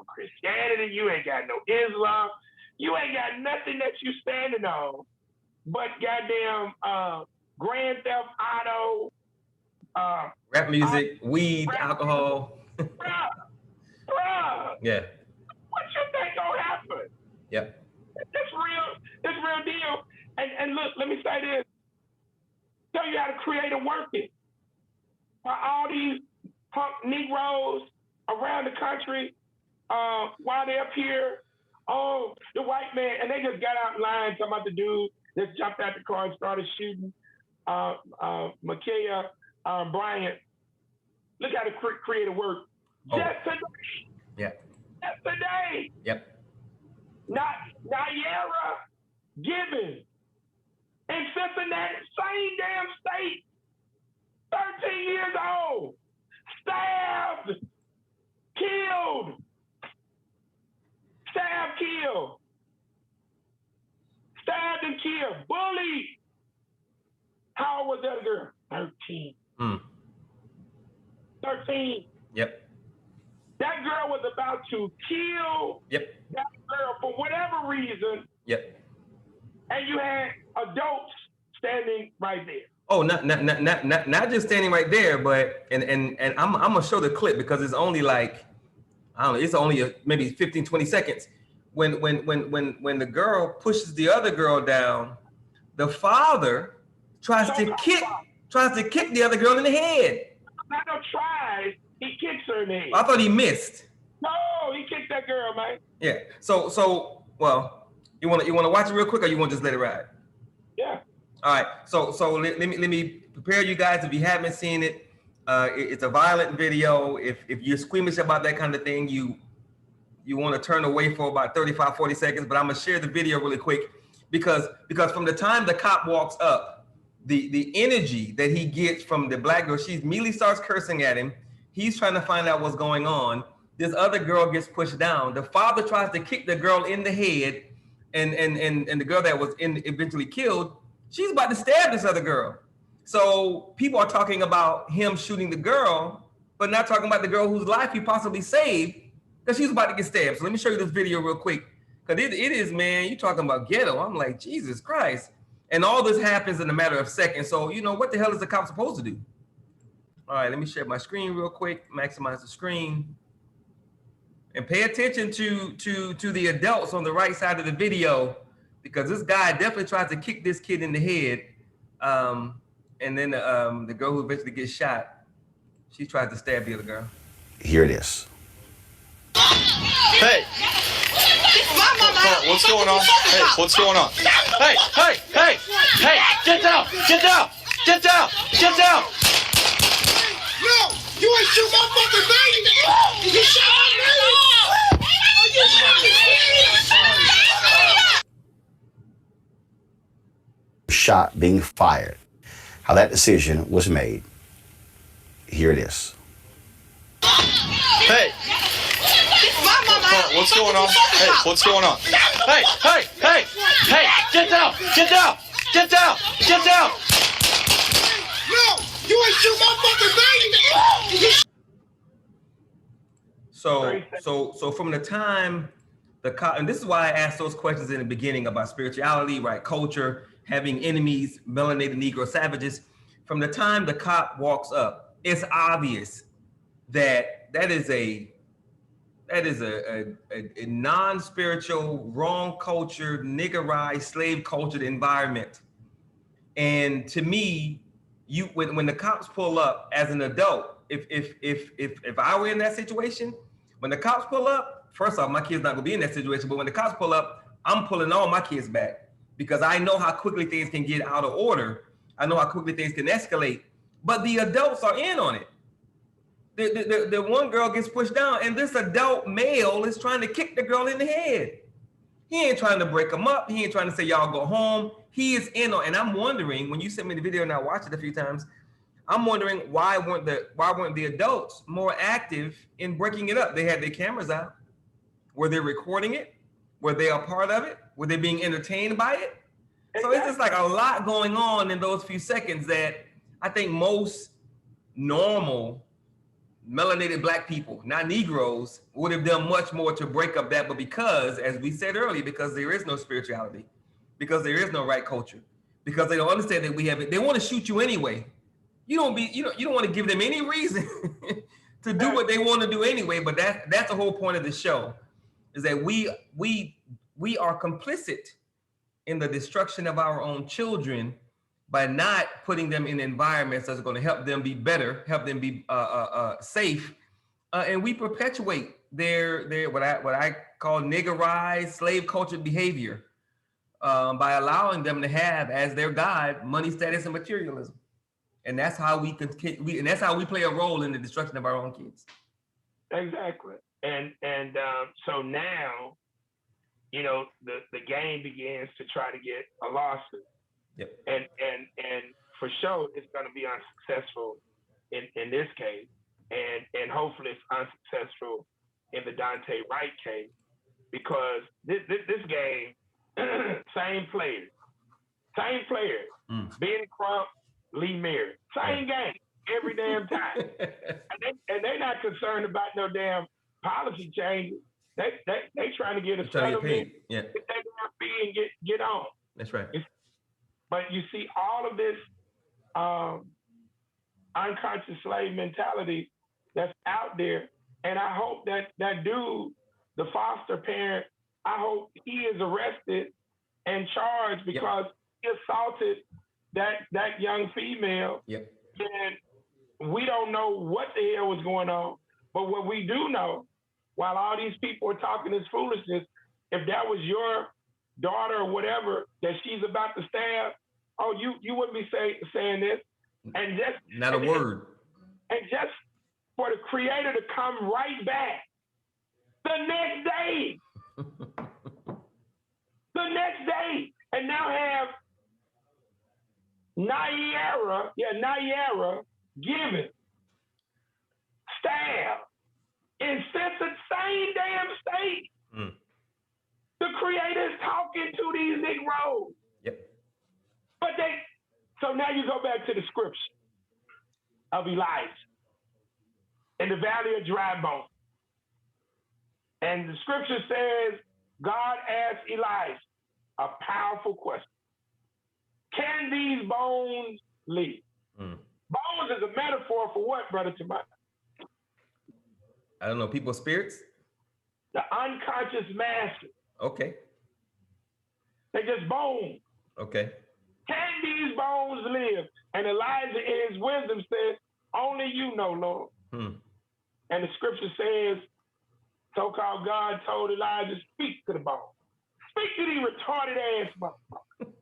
Christianity, you ain't got no Islam, you ain't got nothing that you standing on but goddamn Grand Theft Auto, rap music, weed, alcohol. Bruh. Yeah. What you think gonna happen? Yep. It's real deal. And look, let me say this. Tell you how to create a working. For all these punk Negroes around the country, while they're up here, the white man, and they just got out in line talking about the dude that jumped out the car and started shooting Ma'Khia Bryant. Look how to create a work. Just today. Yeah. Just today. Yep. Nayara Gibbons in Cincinnati, same damn state, 13 years old, stabbed, killed, stabbed and killed, bullied. How old was that girl? 13. 13. Yep. That girl was about to kill that girl for whatever reason. Yep. And you had adults standing right there. Oh, not just standing right there, but and I'm gonna show the clip because it's only like, I don't know, it's only maybe 15, 20 seconds. When the girl pushes the other girl down, the father tries to kick the other girl in the head. Not no tries. He kicks her in the head. I thought he missed. No, he kicked that girl, man. Yeah. So well, you want to watch it real quick, or you want to just let it ride? Yeah. All right. So let me prepare you guys if you haven't seen it. It's a violent video. If you're squeamish about that kind of thing, you want to turn away for about 35, 40 seconds. But I'm gonna share the video really quick because from the time the cop walks up, the energy that he gets from the black girl, she immediately starts cursing at him. He's trying to find out what's going on. This other girl gets pushed down. The father tries to kick the girl in the head, and the girl that was eventually killed, she's about to stab this other girl. So people are talking about him shooting the girl, but not talking about the girl whose life he possibly saved because she's about to get stabbed. So let me show you this video real quick. Because it is, man, you talking about ghetto. I'm like, Jesus Christ. And all this happens in a matter of seconds. So, what the hell is the cop supposed to do? All right, let me share my screen real quick, maximize the screen. And pay attention to the adults on the right side of the video because this guy definitely tries to kick this kid in the head. And then the girl who eventually gets shot, she tries to stab the other girl. Here it is. Hey! What's going on? Hey, what's going on? Hey, hey, hey, hey! Get down! Get down! Get down! Get down! No! You ain't shoot my fucking baby! You shot my baby! You shot my baby! Shot being fired. How that decision was made. Here it is. Hey! What's going on? Hey, what's going on? Hey, hey, hey, hey! Get down! Get down! Get down! Get down! No! You ain't shoot my fucking baby! So from the time the cop, and this is why I asked those questions in the beginning about spirituality, right? Culture, having enemies, melanated Negro savages. From the time the cop walks up, it's obvious that that is a non-spiritual, wrong culture, niggerized, slave cultured environment. And to me, when the cops pull up as an adult, if I were in that situation, when the cops pull up, first off, my kid's not gonna be in that situation. But when the cops pull up, I'm pulling all my kids back because I know how quickly things can get out of order. I know how quickly things can escalate. But the adults are in on it. The one girl gets pushed down, and this adult male is trying to kick the girl in the head. He ain't trying to break them up. He ain't trying to say y'all go home. He is in on, and I'm wondering, when you sent me the video and I watched it a few times, I'm wondering why weren't the adults more active in breaking it up? They had their cameras out. Were they recording it? Were they a part of it? Were they being entertained by it? So it's just like a lot going on in those few seconds that I think most normal melanated Black people, not Negroes, would have done much more to break up that. But because, as we said earlier, because there is no spirituality, because there is no right culture, because they don't understand that we have it, they want to shoot you anyway. You don't want to give them any reason to do what they want to do anyway. But that's the whole point of the show, is that we are complicit in the destruction of our own children by not putting them in environments that's going to help them be better, help them be safe, and we perpetuate their what I call niggerized slave culture behavior by allowing them to have as their guide money, status, and materialism, and that's how we that's how we play a role in the destruction of our own kids. Exactly, and so now, the game begins to try to get a lawsuit. Yep. And for sure, it's going to be unsuccessful in this case, and hopefully it's unsuccessful in the Daunte Wright case, because this game, same players, Benny Crump, Lee Merritt, same game every damn time, and they not concerned about no damn policy changes. They trying to get a settlement, get that damn fee and get on. That's right. But you see all of this unconscious slave mentality that's out there. And I hope that dude, the foster parent, I hope he is arrested and charged because he assaulted that young female. Yep. And we don't know what the hell was going on. But what we do know, while all these people are talking this foolishness, if that was your daughter or whatever that she's about to stab, you wouldn't be saying this. And just not a word. And just for the creator to come right back the next day. The next day. And now have Naira given, stabbed in same damn state. The creator is talking to these Negroes. Yep. But so now you go back to the scripture of Elijah in the valley of dry bones. And the scripture says, God asked Elijah a powerful question. Can these bones live? Bones is a metaphor for what, Brother Tobias? I don't know, people's spirits? The unconscious masses. Okay. They just bones. Okay. Can these bones live? And Elijah in his wisdom says, only you know, Lord. And the scripture says, so-called God told Elijah, speak to the bones. Speak to these retarded ass motherfuckers.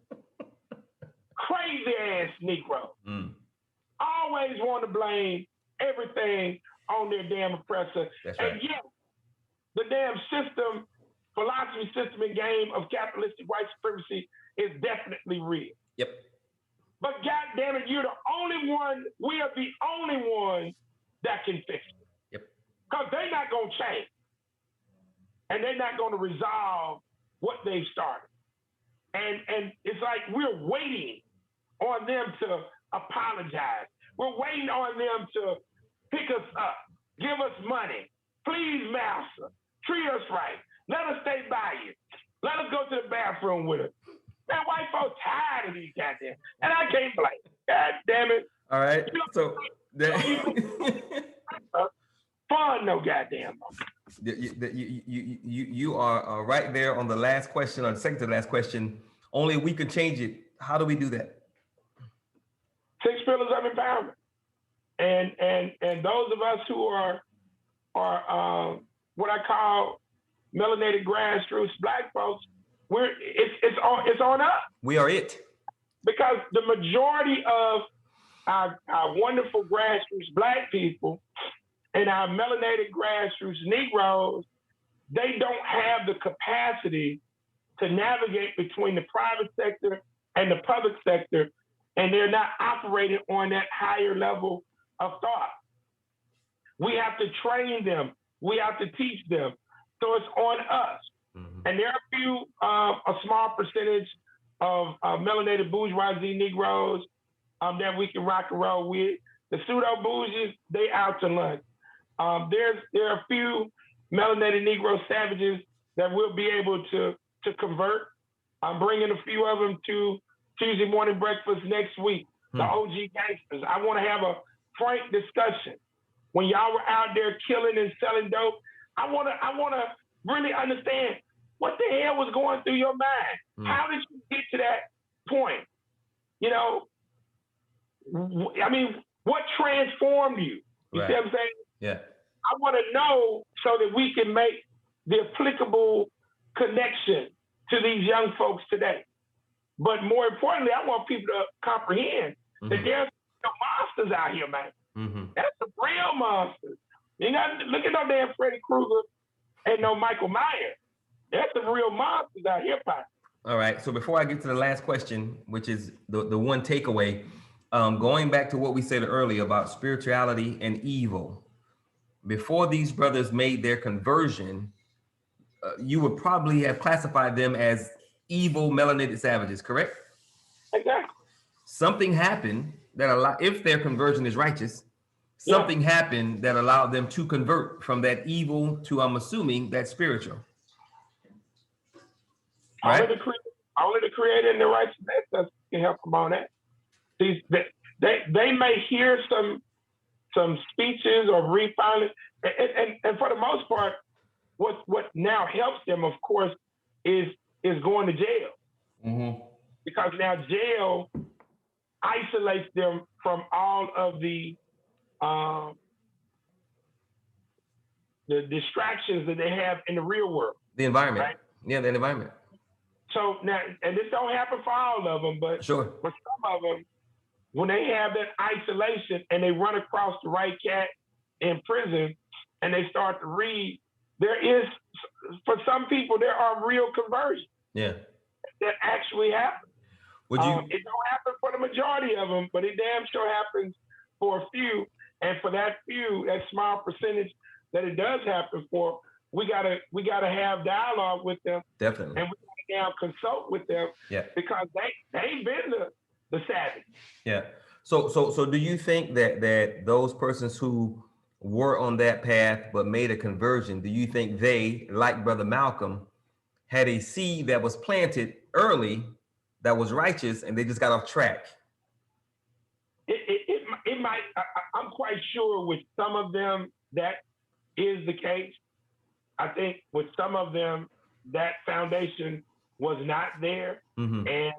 Crazy ass Negro. Always want to blame everything on their damn oppressor. That's right. And yet, the damn system, philosophy, system, and game of capitalistic white supremacy is definitely real. Yep. But God damn it, you're the only one, we are the only ones that can fix it. Yep. Because they're not going to change. And they're not going to resolve what they've started. And it's like we're waiting on them to apologize. We're waiting on them to pick us up, give us money. Please, master, treat us right. Let us stay by you. Let us go to the bathroom with us. Man, white folks tired of these goddamn, and I can't blame. God damn it. All right. So fun, no goddamn. You are right there on the last question, on the second to the last question. Only we can change it. How do we do that? 6 pillars of empowerment, and those of us who are what I call melanated grassroots Black folks, it's on us. We are it. Because the majority of our wonderful grassroots Black people and our melanated grassroots Negroes, they don't have the capacity to navigate between the private sector and the public sector, and they're not operating on that higher level of thought. We have to train them. We have to teach them. So it's on us. And there are a small percentage of melanated bourgeoisie Negroes that we can rock and roll with. The pseudo bougies, they out to lunch. There are a few melanated Negro savages that we'll be able to convert. I'm bringing a few of them to Tuesday morning breakfast next week. The OG gangsters. I want to have a frank discussion. When y'all were out there killing and selling dope, I want to really understand what the hell was going through your mind. How did you get to that point? You know, I mean, what transformed you? You see what I'm saying? Yeah. I want to know so that we can make the applicable connection to these young folks today. But more importantly, I want people to comprehend that there's no monsters out here, man. That's the real monsters. You got look at no damn Freddy Krueger and no Michael Myers. That's the real monsters out here, Pop. All right. So before I get to the last question, which is the one takeaway, going back to what we said earlier about spirituality and evil, before these brothers made their conversion, you would probably have classified them as evil melanated savages, correct? Exactly. Something happened that if their conversion is righteous, something happened that allowed them to convert from that evil to, I'm assuming, that spiritual. Right? Only the Creator and the righteous ancestors can help them on that. They may hear some speeches or refiling, and for the most part, what now helps them, of course, is going to jail. Because now jail isolates them from all of the distractions that they have in the real world. The environment. Right? Yeah, the environment. So now, and this don't happen for all of them, but for some of them, when they have that isolation and they run across the right cat in prison and they start to read, there is, for some people, there are real conversions. Yeah. That actually happen. Would you? It don't happen for the majority of them, but it damn sure happens for a few. And for that few, that small percentage that it does happen for, we gotta have dialogue with them. Definitely. And we gotta now consult with them. Yeah. Because they ain't been the savage. Yeah. So do you think that those persons who were on that path but made a conversion, do you think they, like Brother Malcolm, had a seed that was planted early that was righteous and they just got off track? It might. I'm quite sure with some of them that is the case. I think with some of them that foundation was not there, Mm-hmm.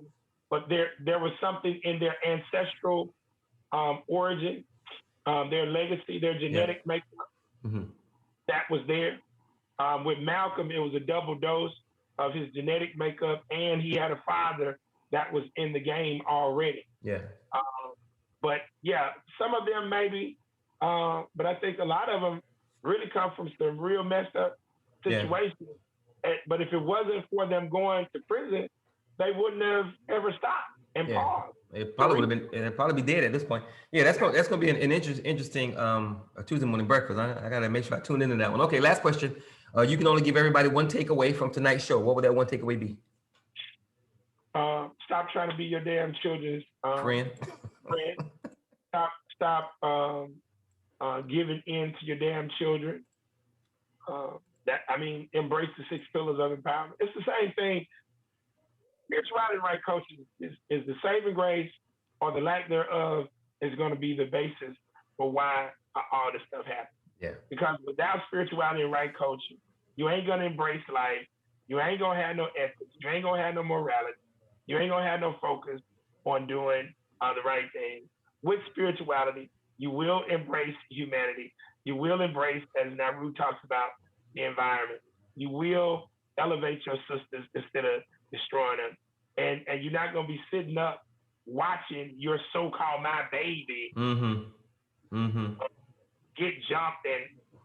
but there was something in their ancestral origin, their legacy, their genetic makeup Mm-hmm. that was there. With Malcolm, it was a double dose of his genetic makeup, and he had a father that was in the game already. Yeah. But yeah, some of them maybe, but I think a lot of them really come from some real messed up situations. But if it wasn't for them going to prison, they wouldn't have ever stopped and paused. It probably would have been. It'd probably be dead at this point. Yeah, that's gonna be an interesting Tuesday morning breakfast. I gotta make sure I tune into that one. Okay, last question. You can only give everybody one takeaway from tonight's show. What would that one takeaway be? Stop trying to be your damn children's Friend. friend. Stop giving in to your damn children. Embrace the 6 pillars of empowerment. It's the same thing. Spirituality and right coaching is the saving grace, or the lack thereof is going to be the basis for why all this stuff happens. Yeah. Because without spirituality and right coaching, you ain't going to embrace life. You ain't going to have no ethics. You ain't going to have no morality. You ain't going to have no focus on doing the right thing. With spirituality, you will embrace humanity. You will embrace, as Naru talks about, the environment. You will elevate your sisters instead of destroying them. And you're not going to be sitting up watching your so-called my baby get jumped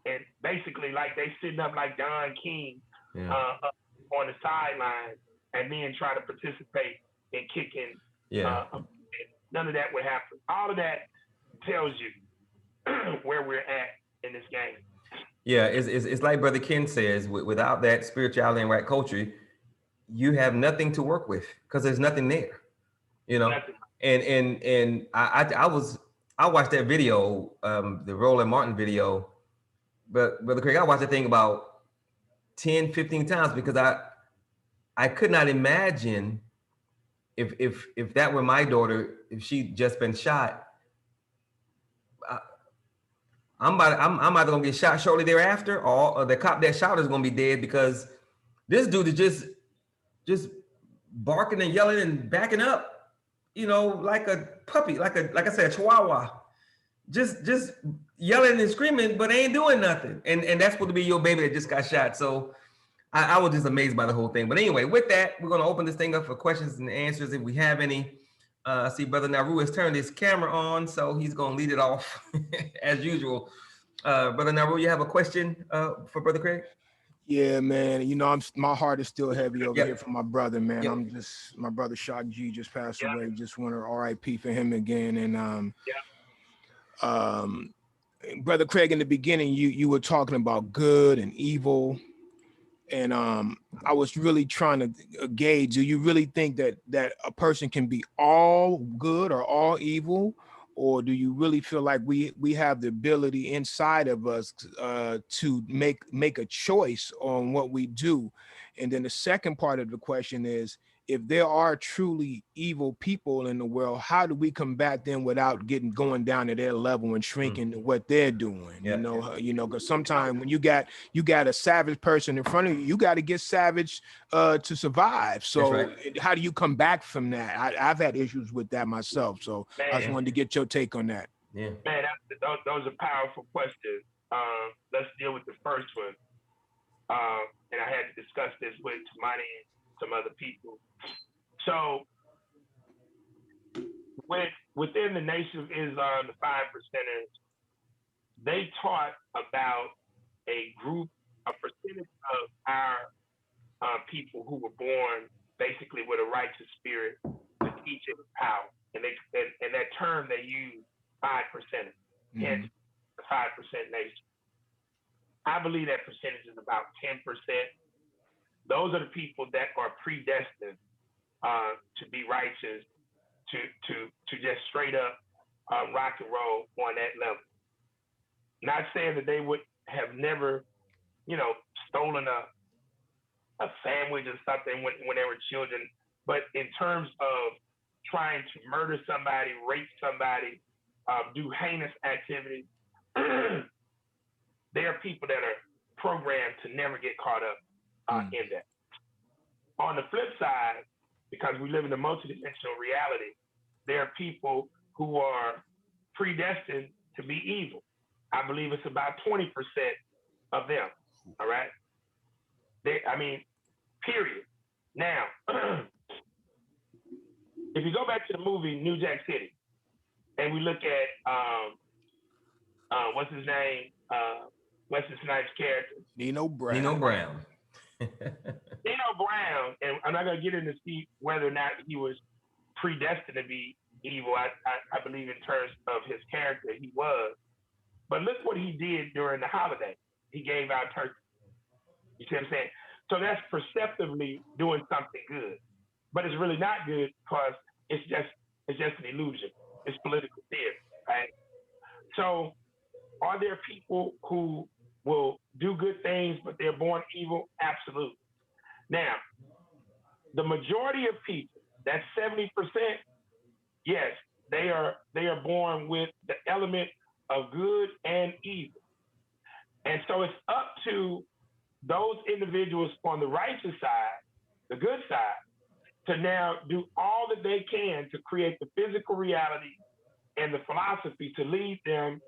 and basically like they sitting up like Don King on the sideline and then try to participate in kicking. None of that would happen. All of that tells you where we're at in this game. Yeah, it's like Brother Ken says, without that spirituality and right culture, you have nothing to work with because there's nothing there, you know. And I watched that video, the Roland Martin video, but Brother Craig, I watched that thing about 10, 15 times because I could not imagine if that were my daughter, if she'd just been shot. I'm either gonna get shot shortly thereafter, or the cop that shot her is gonna be dead because this dude is just barking and yelling and backing up, you know, like a puppy, like I said, a chihuahua, just yelling and screaming, but ain't doing nothing. And that's supposed to be your baby that just got shot. So I was just amazed by the whole thing. But anyway, with that, we're gonna open this thing up for questions and answers if we have any. I see Brother Naru has turned his camera on, so he's gonna lead it off as usual. Brother Naru, you have a question for Brother Craig? Yeah, man. You know, my heart is still heavy over here for my brother, man. My brother Shock G just passed away. Just want to RIP for him again. And Brother Craig, in the beginning, you were talking about good and evil. And I was really trying to gauge, do you really think that a person can be all good or all evil? Or do you really feel like we have the ability inside of us to make a choice on what we do? And then the second part of the question is, if there are truly evil people in the world, how do we combat them without going down to their level and shrinking to what they're doing? You know, because sometimes when you got a savage person in front of you, you got to get savage to survive. So how do you come back from that? I've had issues with that myself. So I just wanted to get your take on that. Yeah, man, those are powerful questions. Let's deal with the first one. And I had to discuss this with Tamani and some other people. So within the Nation of Islam, the 5%ers, they taught about a percentage of our people who were born basically with a righteous spirit to teach it with power. And that term they use, 5%ers, hence the 5% nation. I believe that percentage is about 10%. Those are the people that are predestined to be righteous, to just straight up rock and roll on that level. Not saying that they would have never, stolen a sandwich or something when they were children, but in terms of trying to murder somebody, rape somebody, do heinous activities, there are people that are programmed to never get caught up in that. on the flip side, because we live in a multidimensional reality, there are people who are predestined to be evil. I believe it's about 20% of them. All right. Period. Now, if you go back to the movie New Jack City, and we look at what's his name, Wesley Snipes' character, Nino Brown. Nino Brown. Nino Brown, and I'm not gonna get into see whether or not he was predestined to be evil. I believe in terms of his character, he was. But look what he did during the holiday. He gave out turkey. You see what I'm saying? So that's perceptively doing something good, but it's really not good because it's just an illusion. It's political theory, right? So, are there people who will do good things but they're born evil? Absolutely. Now, the majority of people, that's 70%. Yes, they are born with the element of good and evil, and so it's up to those individuals on the righteous side, the good side, to now do all that they can to create the physical reality and the philosophy to lead them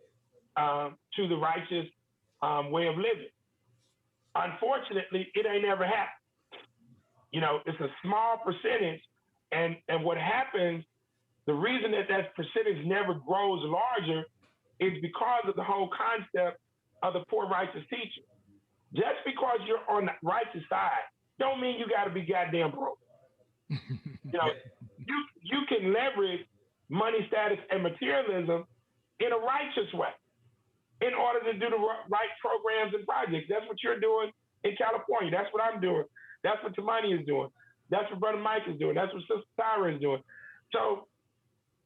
to the righteous way of living. Unfortunately, it ain't ever happened. You know, it's a small percentage, and what happens, the reason that percentage never grows larger is because of the whole concept of the poor righteous teacher. Just because you're on the righteous side, don't mean you got to be goddamn broke. You know, you can leverage money, status, and materialism in a righteous way in order to do the right programs and projects. That's what you're doing in California. That's what I'm doing. That's what Tamani is doing. That's what Brother Mike is doing. That's what Sister Tyra is doing. So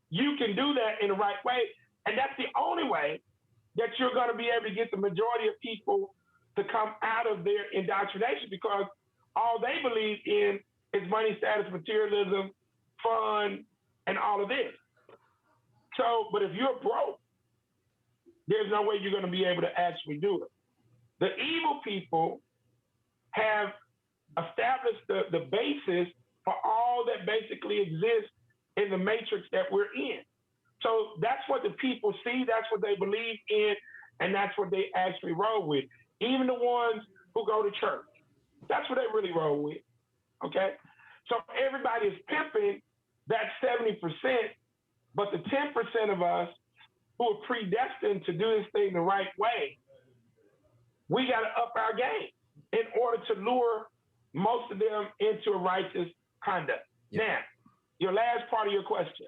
you can do that in the right way, and that's the only way that you're going to be able to get the majority of people to come out of their indoctrination, because all they believe in is money, status, materialism, fun, and all of this. So, but if you're broke, there's no way you're going to be able to actually do it. The evil people have established the basis for all that basically exists in the matrix that we're in. So that's what the people see, that's what they believe in, and that's what they actually roll with. Even the ones who go to church, that's what they really roll with, okay? So everybody is pimping that 70%, but the 10% of us who are predestined to do this thing the right way, we got to up our game in order to lure most of them into a righteous conduct. Yep. Now, your last part of your question,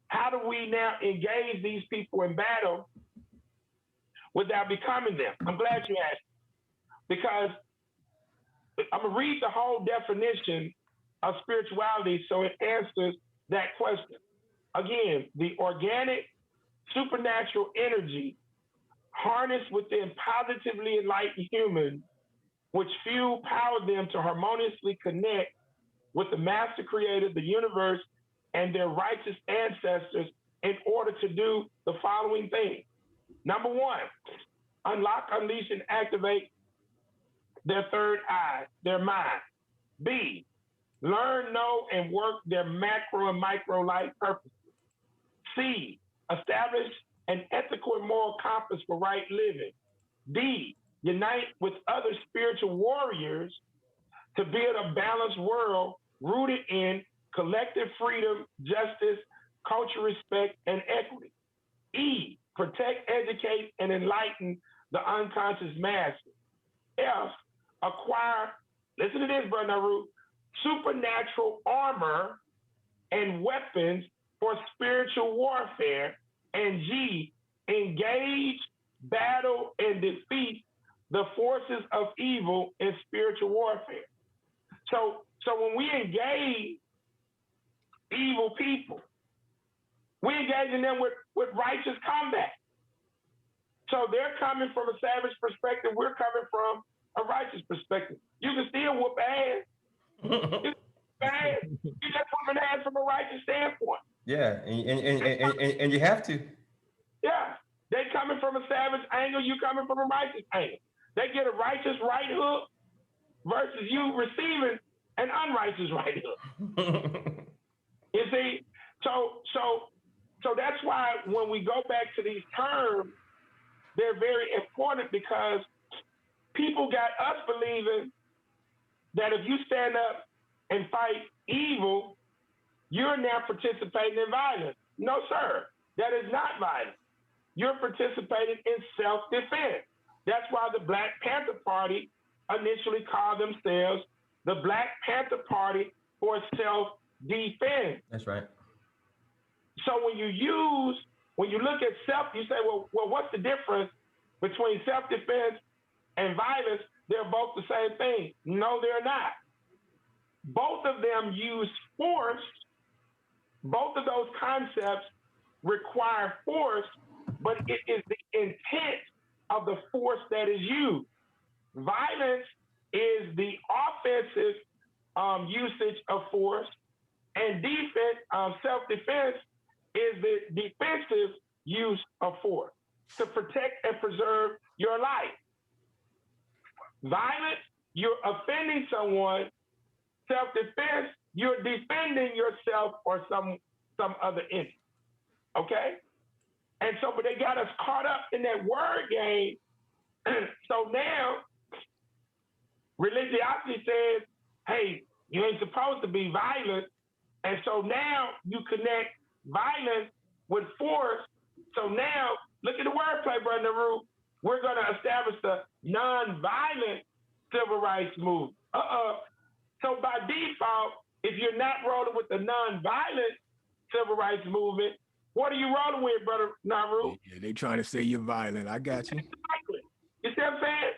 how do we now engage these people in battle without becoming them? I'm glad you asked, because I'm going to read the whole definition of spirituality so it answers that question. Again, the organic, supernatural energy harnessed within positively enlightened humans, which fuel power them to harmoniously connect with the master creator, the universe, and their righteous ancestors in order to do the following things. Number one, unlock, unleash, and activate their third eye, their mind. B, learn, know, and work their macro and micro life purposes. C, establish an ethical and moral compass for right living. D, unite with other spiritual warriors to build a balanced world rooted in collective freedom, justice, cultural respect, and equity. E, protect, educate, and enlighten the unconscious masses. F, acquire, listen to this, Brother Naru, supernatural armor and weapons for spiritual warfare. And G, engage, battle, and defeat the forces of evil in spiritual warfare. So when we engage evil people, we engage in them with righteous combat. So they're coming from a savage perspective. We're coming from a righteous perspective. You can still whoop ass. You just whoop an ass from a righteous standpoint. Yeah, and you have to. Yeah, they coming from a savage angle. You coming from a righteous angle. They get a righteous right hook versus you receiving and unrighteous writerhood. You see, so that's why when we go back to these terms, they're very important because people got us believing that if you stand up and fight evil, you're now participating in violence. No, sir, that is not violence. You're participating in self-defense. That's why the Black Panther Party initially called themselves the Black Panther Party for self-defense. That's right. So when you look at self, you say, well, what's the difference between self-defense and violence? They're both the same thing. No, they're not. Both of them use force. Both of those concepts require force, but it is the intent of the force that is used. Violence is the offensive usage of force, and self-defense is the defensive use of force to protect and preserve your life. Violence, you're offending someone. Self-defense, you're defending yourself or some other entity. Okay? And so, but they got us caught up in that word game. So now, religiosity says, hey, you ain't supposed to be violent. And so now you connect violence with force. So now, look at the wordplay, Brother Naru. We're going to establish the non-violent civil rights movement. So by default, if you're not rolling with the non-violent civil rights movement, what are you rolling with, Brother Naru? Yeah, they trying to say you're violent. I got you. Exactly. You see what I'm saying?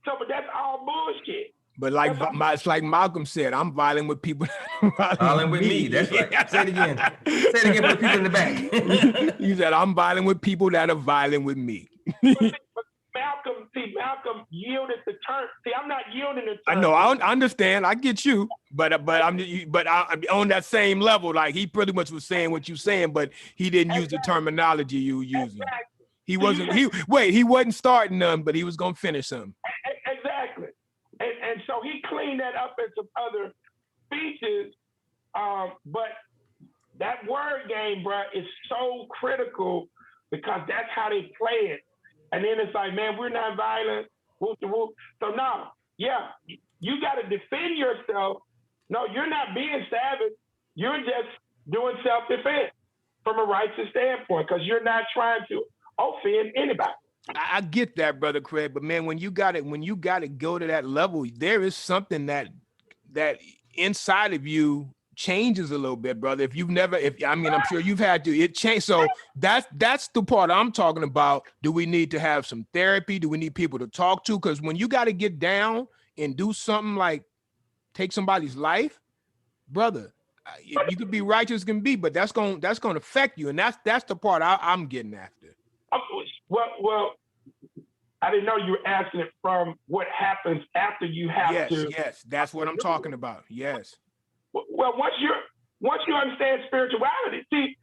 So, but that's all bullshit. But like it's like Malcolm said, I'm violent with people. Violent with me. That's right. Say it again. Say it again for the people in the back. You said I'm violent with people that are violent with me. But Malcolm yielded the term. See, I'm not yielding the term. I know. I understand. I get you. But I'm on that same level. Like he pretty much was saying what you're saying, but he didn't use the terminology you were using. Exactly. He wasn't starting none, but he was gonna finish some. Exactly. And so he cleaned that up in some other speeches. But that word game, bro, is so critical because that's how they play it. And then it's like, man, we're not violent. Whoop the whoop. So no, yeah, you got to defend yourself. No, you're not being savage. You're just doing self-defense from a righteous standpoint because you're not trying to offend anybody. I get that, Brother Craig, but man, when you got to go to that level, there is something that inside of you changes a little bit, brother. I'm sure you've had to, it changed. So that's the part I'm talking about. Do we need to have some therapy? Do we need people to talk to? Because when you got to get down and do something like take somebody's life, brother, you could be righteous can be, but that's going to affect you. And that's the part I'm getting after. Well, I didn't know you were asking it from what happens after you have to. Yes, that's what I'm talking about. Yes. Well, once you understand spirituality, see,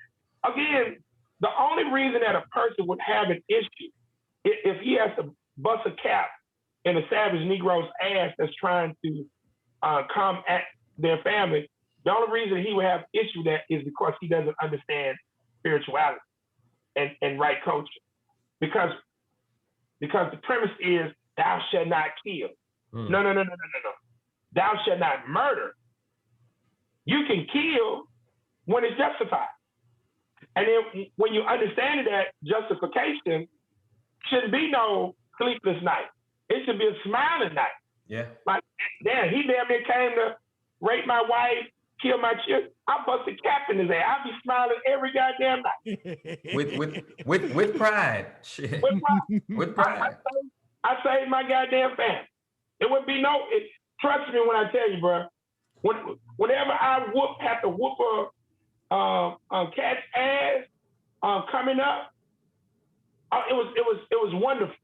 again, the only reason that a person would have an issue if he has to bust a cap in a savage Negro's ass that's trying to come at their family, the only reason he would have issue that is because he doesn't understand spirituality and right culture. Because the premise is thou shalt not kill. No. Thou shalt not murder. You can kill when it's justified. And then when you understand that justification shouldn't be no sleepless night. It should be a smiling night. Yeah. Like, damn, he damn near came to rape my wife, kill my children. I busted cap in his ass. I'll be smiling every goddamn night. with pride. Shit. With pride. I saved my goddamn family. It would be trust me when I tell you, bro. Whenever I have to whoop a cat's ass coming up, it was wonderful.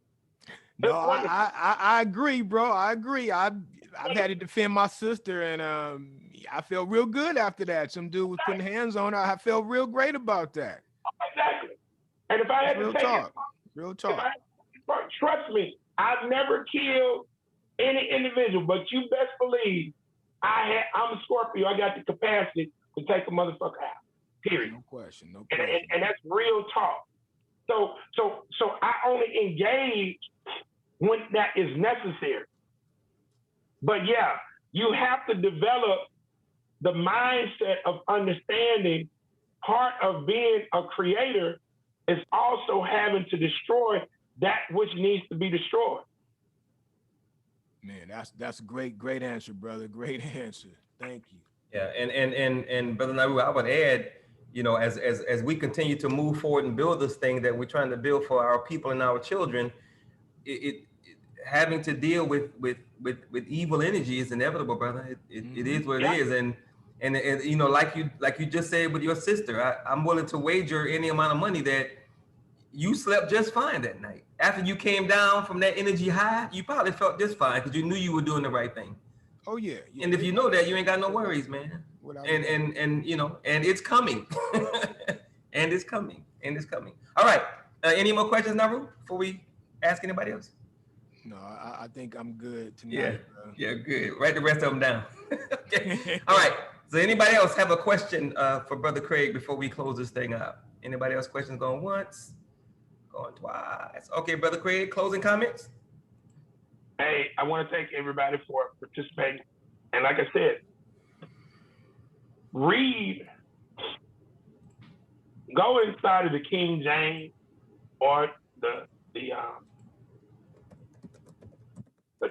No, I agree, bro. I agree. I've had to defend my sister, and I felt real good after that. Some dude was putting hands on her. I felt real great about that. Exactly. And if I had real to take talk, real talk. Trust me, I've never killed any individual, but you best believe I'm a Scorpio. I got the capacity to take a motherfucker out. Period. No question. No question. And that's real talk. So I only engage when that is necessary. But yeah, you have to develop the mindset of understanding part of being a creator is also having to destroy that which needs to be destroyed. Man, that's a great answer, brother. Great answer. Thank you. Yeah, and Brother Naru, I would add, you know, as we continue to move forward and build this thing that we're trying to build for our people and our children, it having to deal with evil energy is inevitable, brother. It is what it is, and you know, like you just said with your sister, I'm willing to wager any amount of money that you slept just fine that night. After you came down from that energy high, you probably felt just fine because you knew you were doing the right thing. Oh yeah. And if you know that, you ain't got no worries, man. And you know, and it's coming. and it's coming. All right. Any more questions, Naru, before we ask anybody else? No, I think I'm good tonight. Yeah, bro. yeah, good. Write the rest of them down. Okay. All right. So anybody else have a question for Brother Craig before we close this thing up? Anybody else questions going once? Going twice. Okay, Brother Craig, closing comments? Hey, I want to thank everybody for participating. And like I said, go inside of the King James or the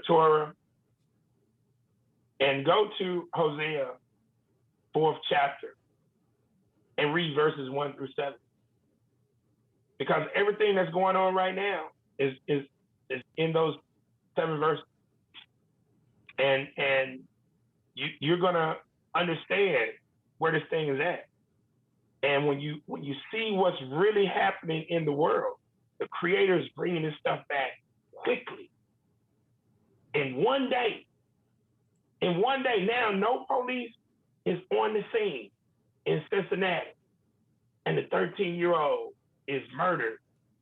Torah and go to Hosea 4th chapter and read verses 1 through 7. Because everything that's going on right now is in those 7 verses. And you're gonna understand where this thing is at. And when you see what's really happening in the world, the Creator is bringing this stuff back quickly. In one day, now no police is on the scene in Cincinnati, and the 13-year-old is murdered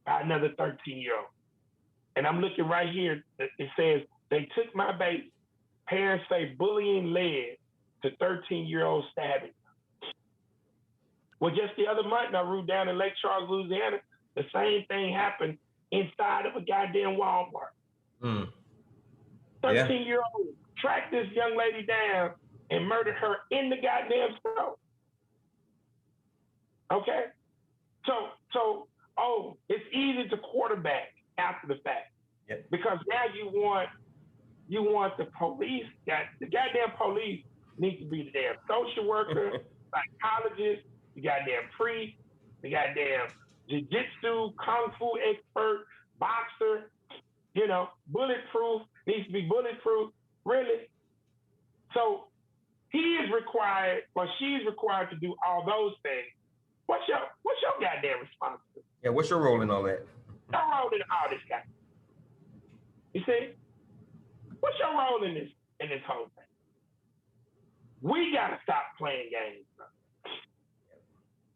by another 13-year-old. And I'm looking right here, it says, they took my baby. Parents say bullying led to 13-year-old stabbing. Well, just the other month, Naru, down in Lake Charles, Louisiana, the same thing happened inside of a goddamn Walmart. 13-year-old tracked this young lady down and murdered her in the goddamn store. Okay? So, it's easy to quarterback after the fact. Yep. Because now you want the police, the goddamn police needs to be the damn social worker, psychologist, the goddamn priest, the goddamn jiu-jitsu, kung fu expert, boxer, you know, bulletproof, needs to be bulletproof, really. So he is required, or she's required to do all those things. What's your goddamn responsibility? Yeah, what's your role in all that? Your role in all this guy. You see? What's your role in this whole thing? We gotta stop playing games, bro.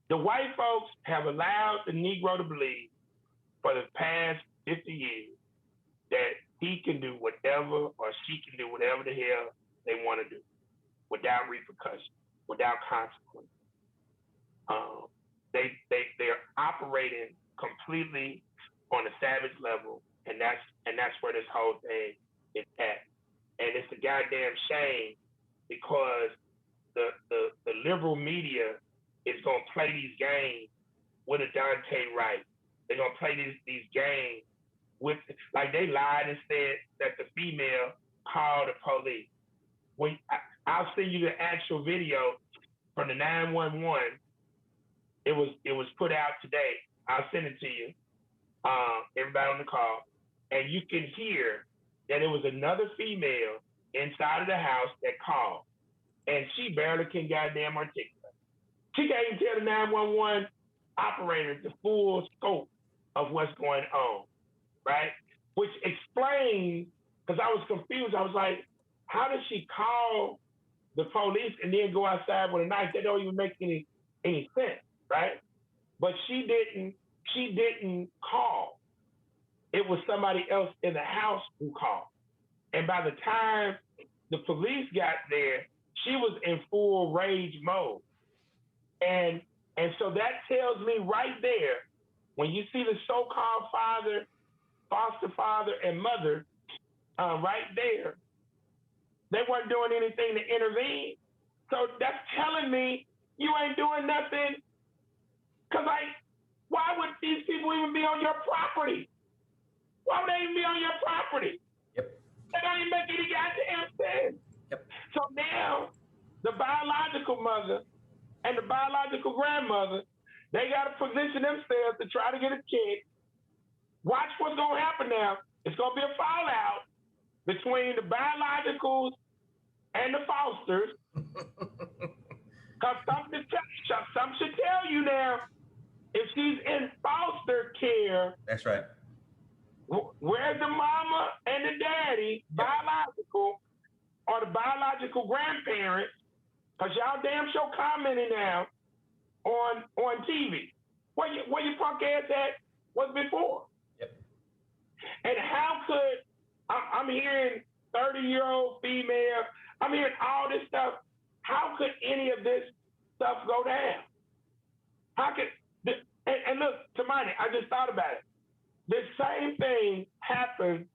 The white folks have allowed the Negro to believe for the past 50 years that he can do whatever or she can do whatever the hell they want to do without repercussion, without consequence. They're operating completely on a savage level, and that's where this whole thing is at. And it's a goddamn shame because the liberal media is gonna play these games with a Daunte Wright. They're gonna play these games with, like, they lied and said that the female called the police. I'll send you the actual video from the 911. It was put out today. I'll send it to you. Everybody on the call, and you can hear that it was another female inside of the house that called, and she barely can goddamn articulate. She can't even tell the 911 operator the full scope of what's going on, right? Which explains, because I was confused. I was like, how does she call the police and then go outside with a knife? That don't even make any sense, right? But she didn't call. It was somebody else in the house who called. And by the time the police got there, she was in full rage mode. And so that tells me right there, when you see the so-called father, foster father, and mother right there, they weren't doing anything to intervene. So that's telling me you ain't doing nothing. Because why would these people even be on your property? Why would they even be on your property? Yep. They don't even make any goddamn sense. Yep. So now the biological mother and the biological grandmother, they got to position themselves to try to get a kid. Watch what's going to happen now. It's going to be a fallout between the biologicals and the fosters. Because something should tell you now, if she's in foster care, That's right. where's the mama and the daddy, biological, or the biological grandparents? Because y'all damn sure commenting now on TV. Where your punk ass at was before. Yep. And how could, I'm hearing 30-year-old female, I'm hearing all this stuff. How could any of this stuff go down? How could, and look, Tamani, I just thought about it. The same thing happened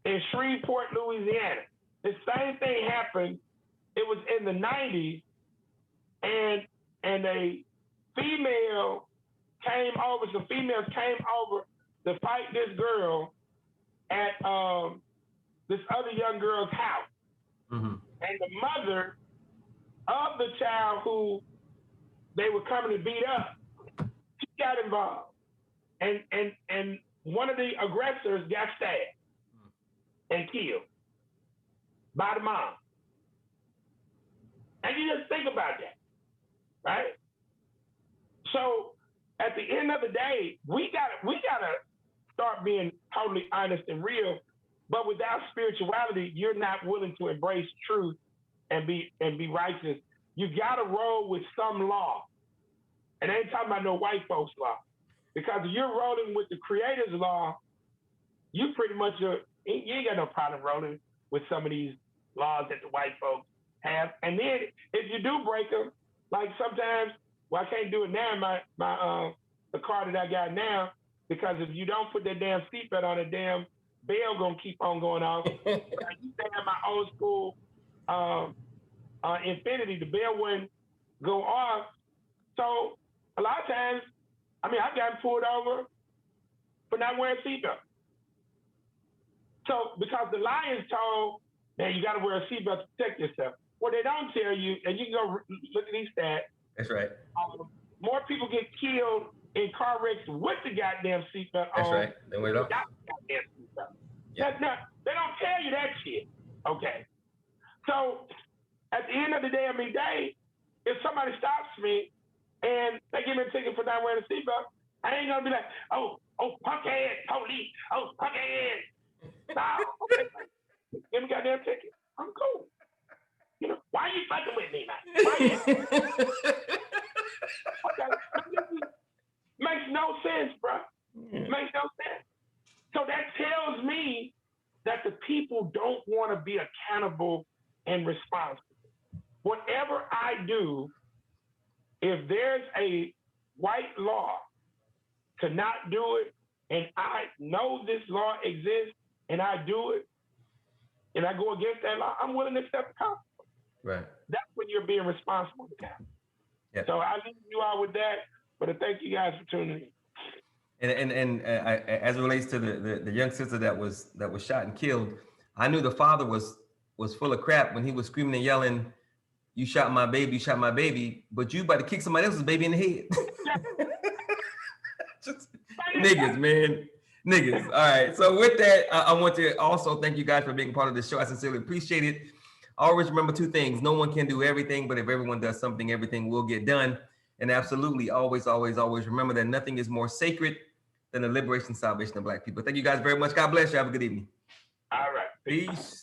in Shreveport, Louisiana. The same thing happened. It was in the 90s, and a female came over, some females came over to fight this girl at this other young girl's house. Mm-hmm. And the mother of the child who they were coming to beat up, she got involved. And one of the aggressors got stabbed and killed by the mom. And you just think about that, right? So at the end of the day, we gotta start being totally honest and real. But without spirituality, you're not willing to embrace truth and be righteous. You gotta roll with some law. And I ain't talking about no white folks law. Because if you're rolling with the Creator's law, you pretty much you ain't got no problem rolling with some of these laws that the white folks have. And then if you do break them, like sometimes, well, I can't do it now in the car that I got now, because if you don't put that damn seatbelt on, the damn bell gonna keep on going off. I used to have my old school Infinity, the bell wouldn't go off. So a lot of times, I mean, I've gotten pulled over for not wearing a seatbelt. So because the lie is told, man, you got to wear a seatbelt to protect yourself. What they don't tell you, and you can go look at these stats. That's right. More people get killed in car wrecks with the goddamn seatbelt on. That's right. Then wait up. Without the goddamn seatbelt. Yeah. Now, they don't tell you that shit. Okay. So at the end of the damn day, if somebody stops me and they give me a ticket for not wearing a seatbelt, I ain't gonna be like, oh, punk ass, police, oh, punk ass. No, okay, give me a goddamn ticket. I'm cool. You know, why are you fucking with me, man? Why you? Okay. Makes no sense, bro. Makes no sense. So that tells me that the people don't want to be accountable and responsible. Whatever I do, if there's a white law to not do it, and I know this law exists, and I do it, and I go against that law, I'm willing to accept the consequence. Right. That's when you're being responsible with that. Yeah. So I leave you out with that, but I thank you guys for tuning in. And as it relates to the young sister that was shot and killed, I knew the father was full of crap when he was screaming and yelling, "You shot my baby, you shot my baby," but you about to kick somebody else's baby in the head. Just niggas, man. Niggas. All right. So with that, I want to also thank you guys for being part of the show. I sincerely appreciate it. Always remember two things. No one can do everything, but if everyone does something, everything will get done. And absolutely, always, always, always remember that nothing is more sacred than the liberation and salvation of Black people. Thank you guys very much. God bless you. Have a good evening. All right. Peace.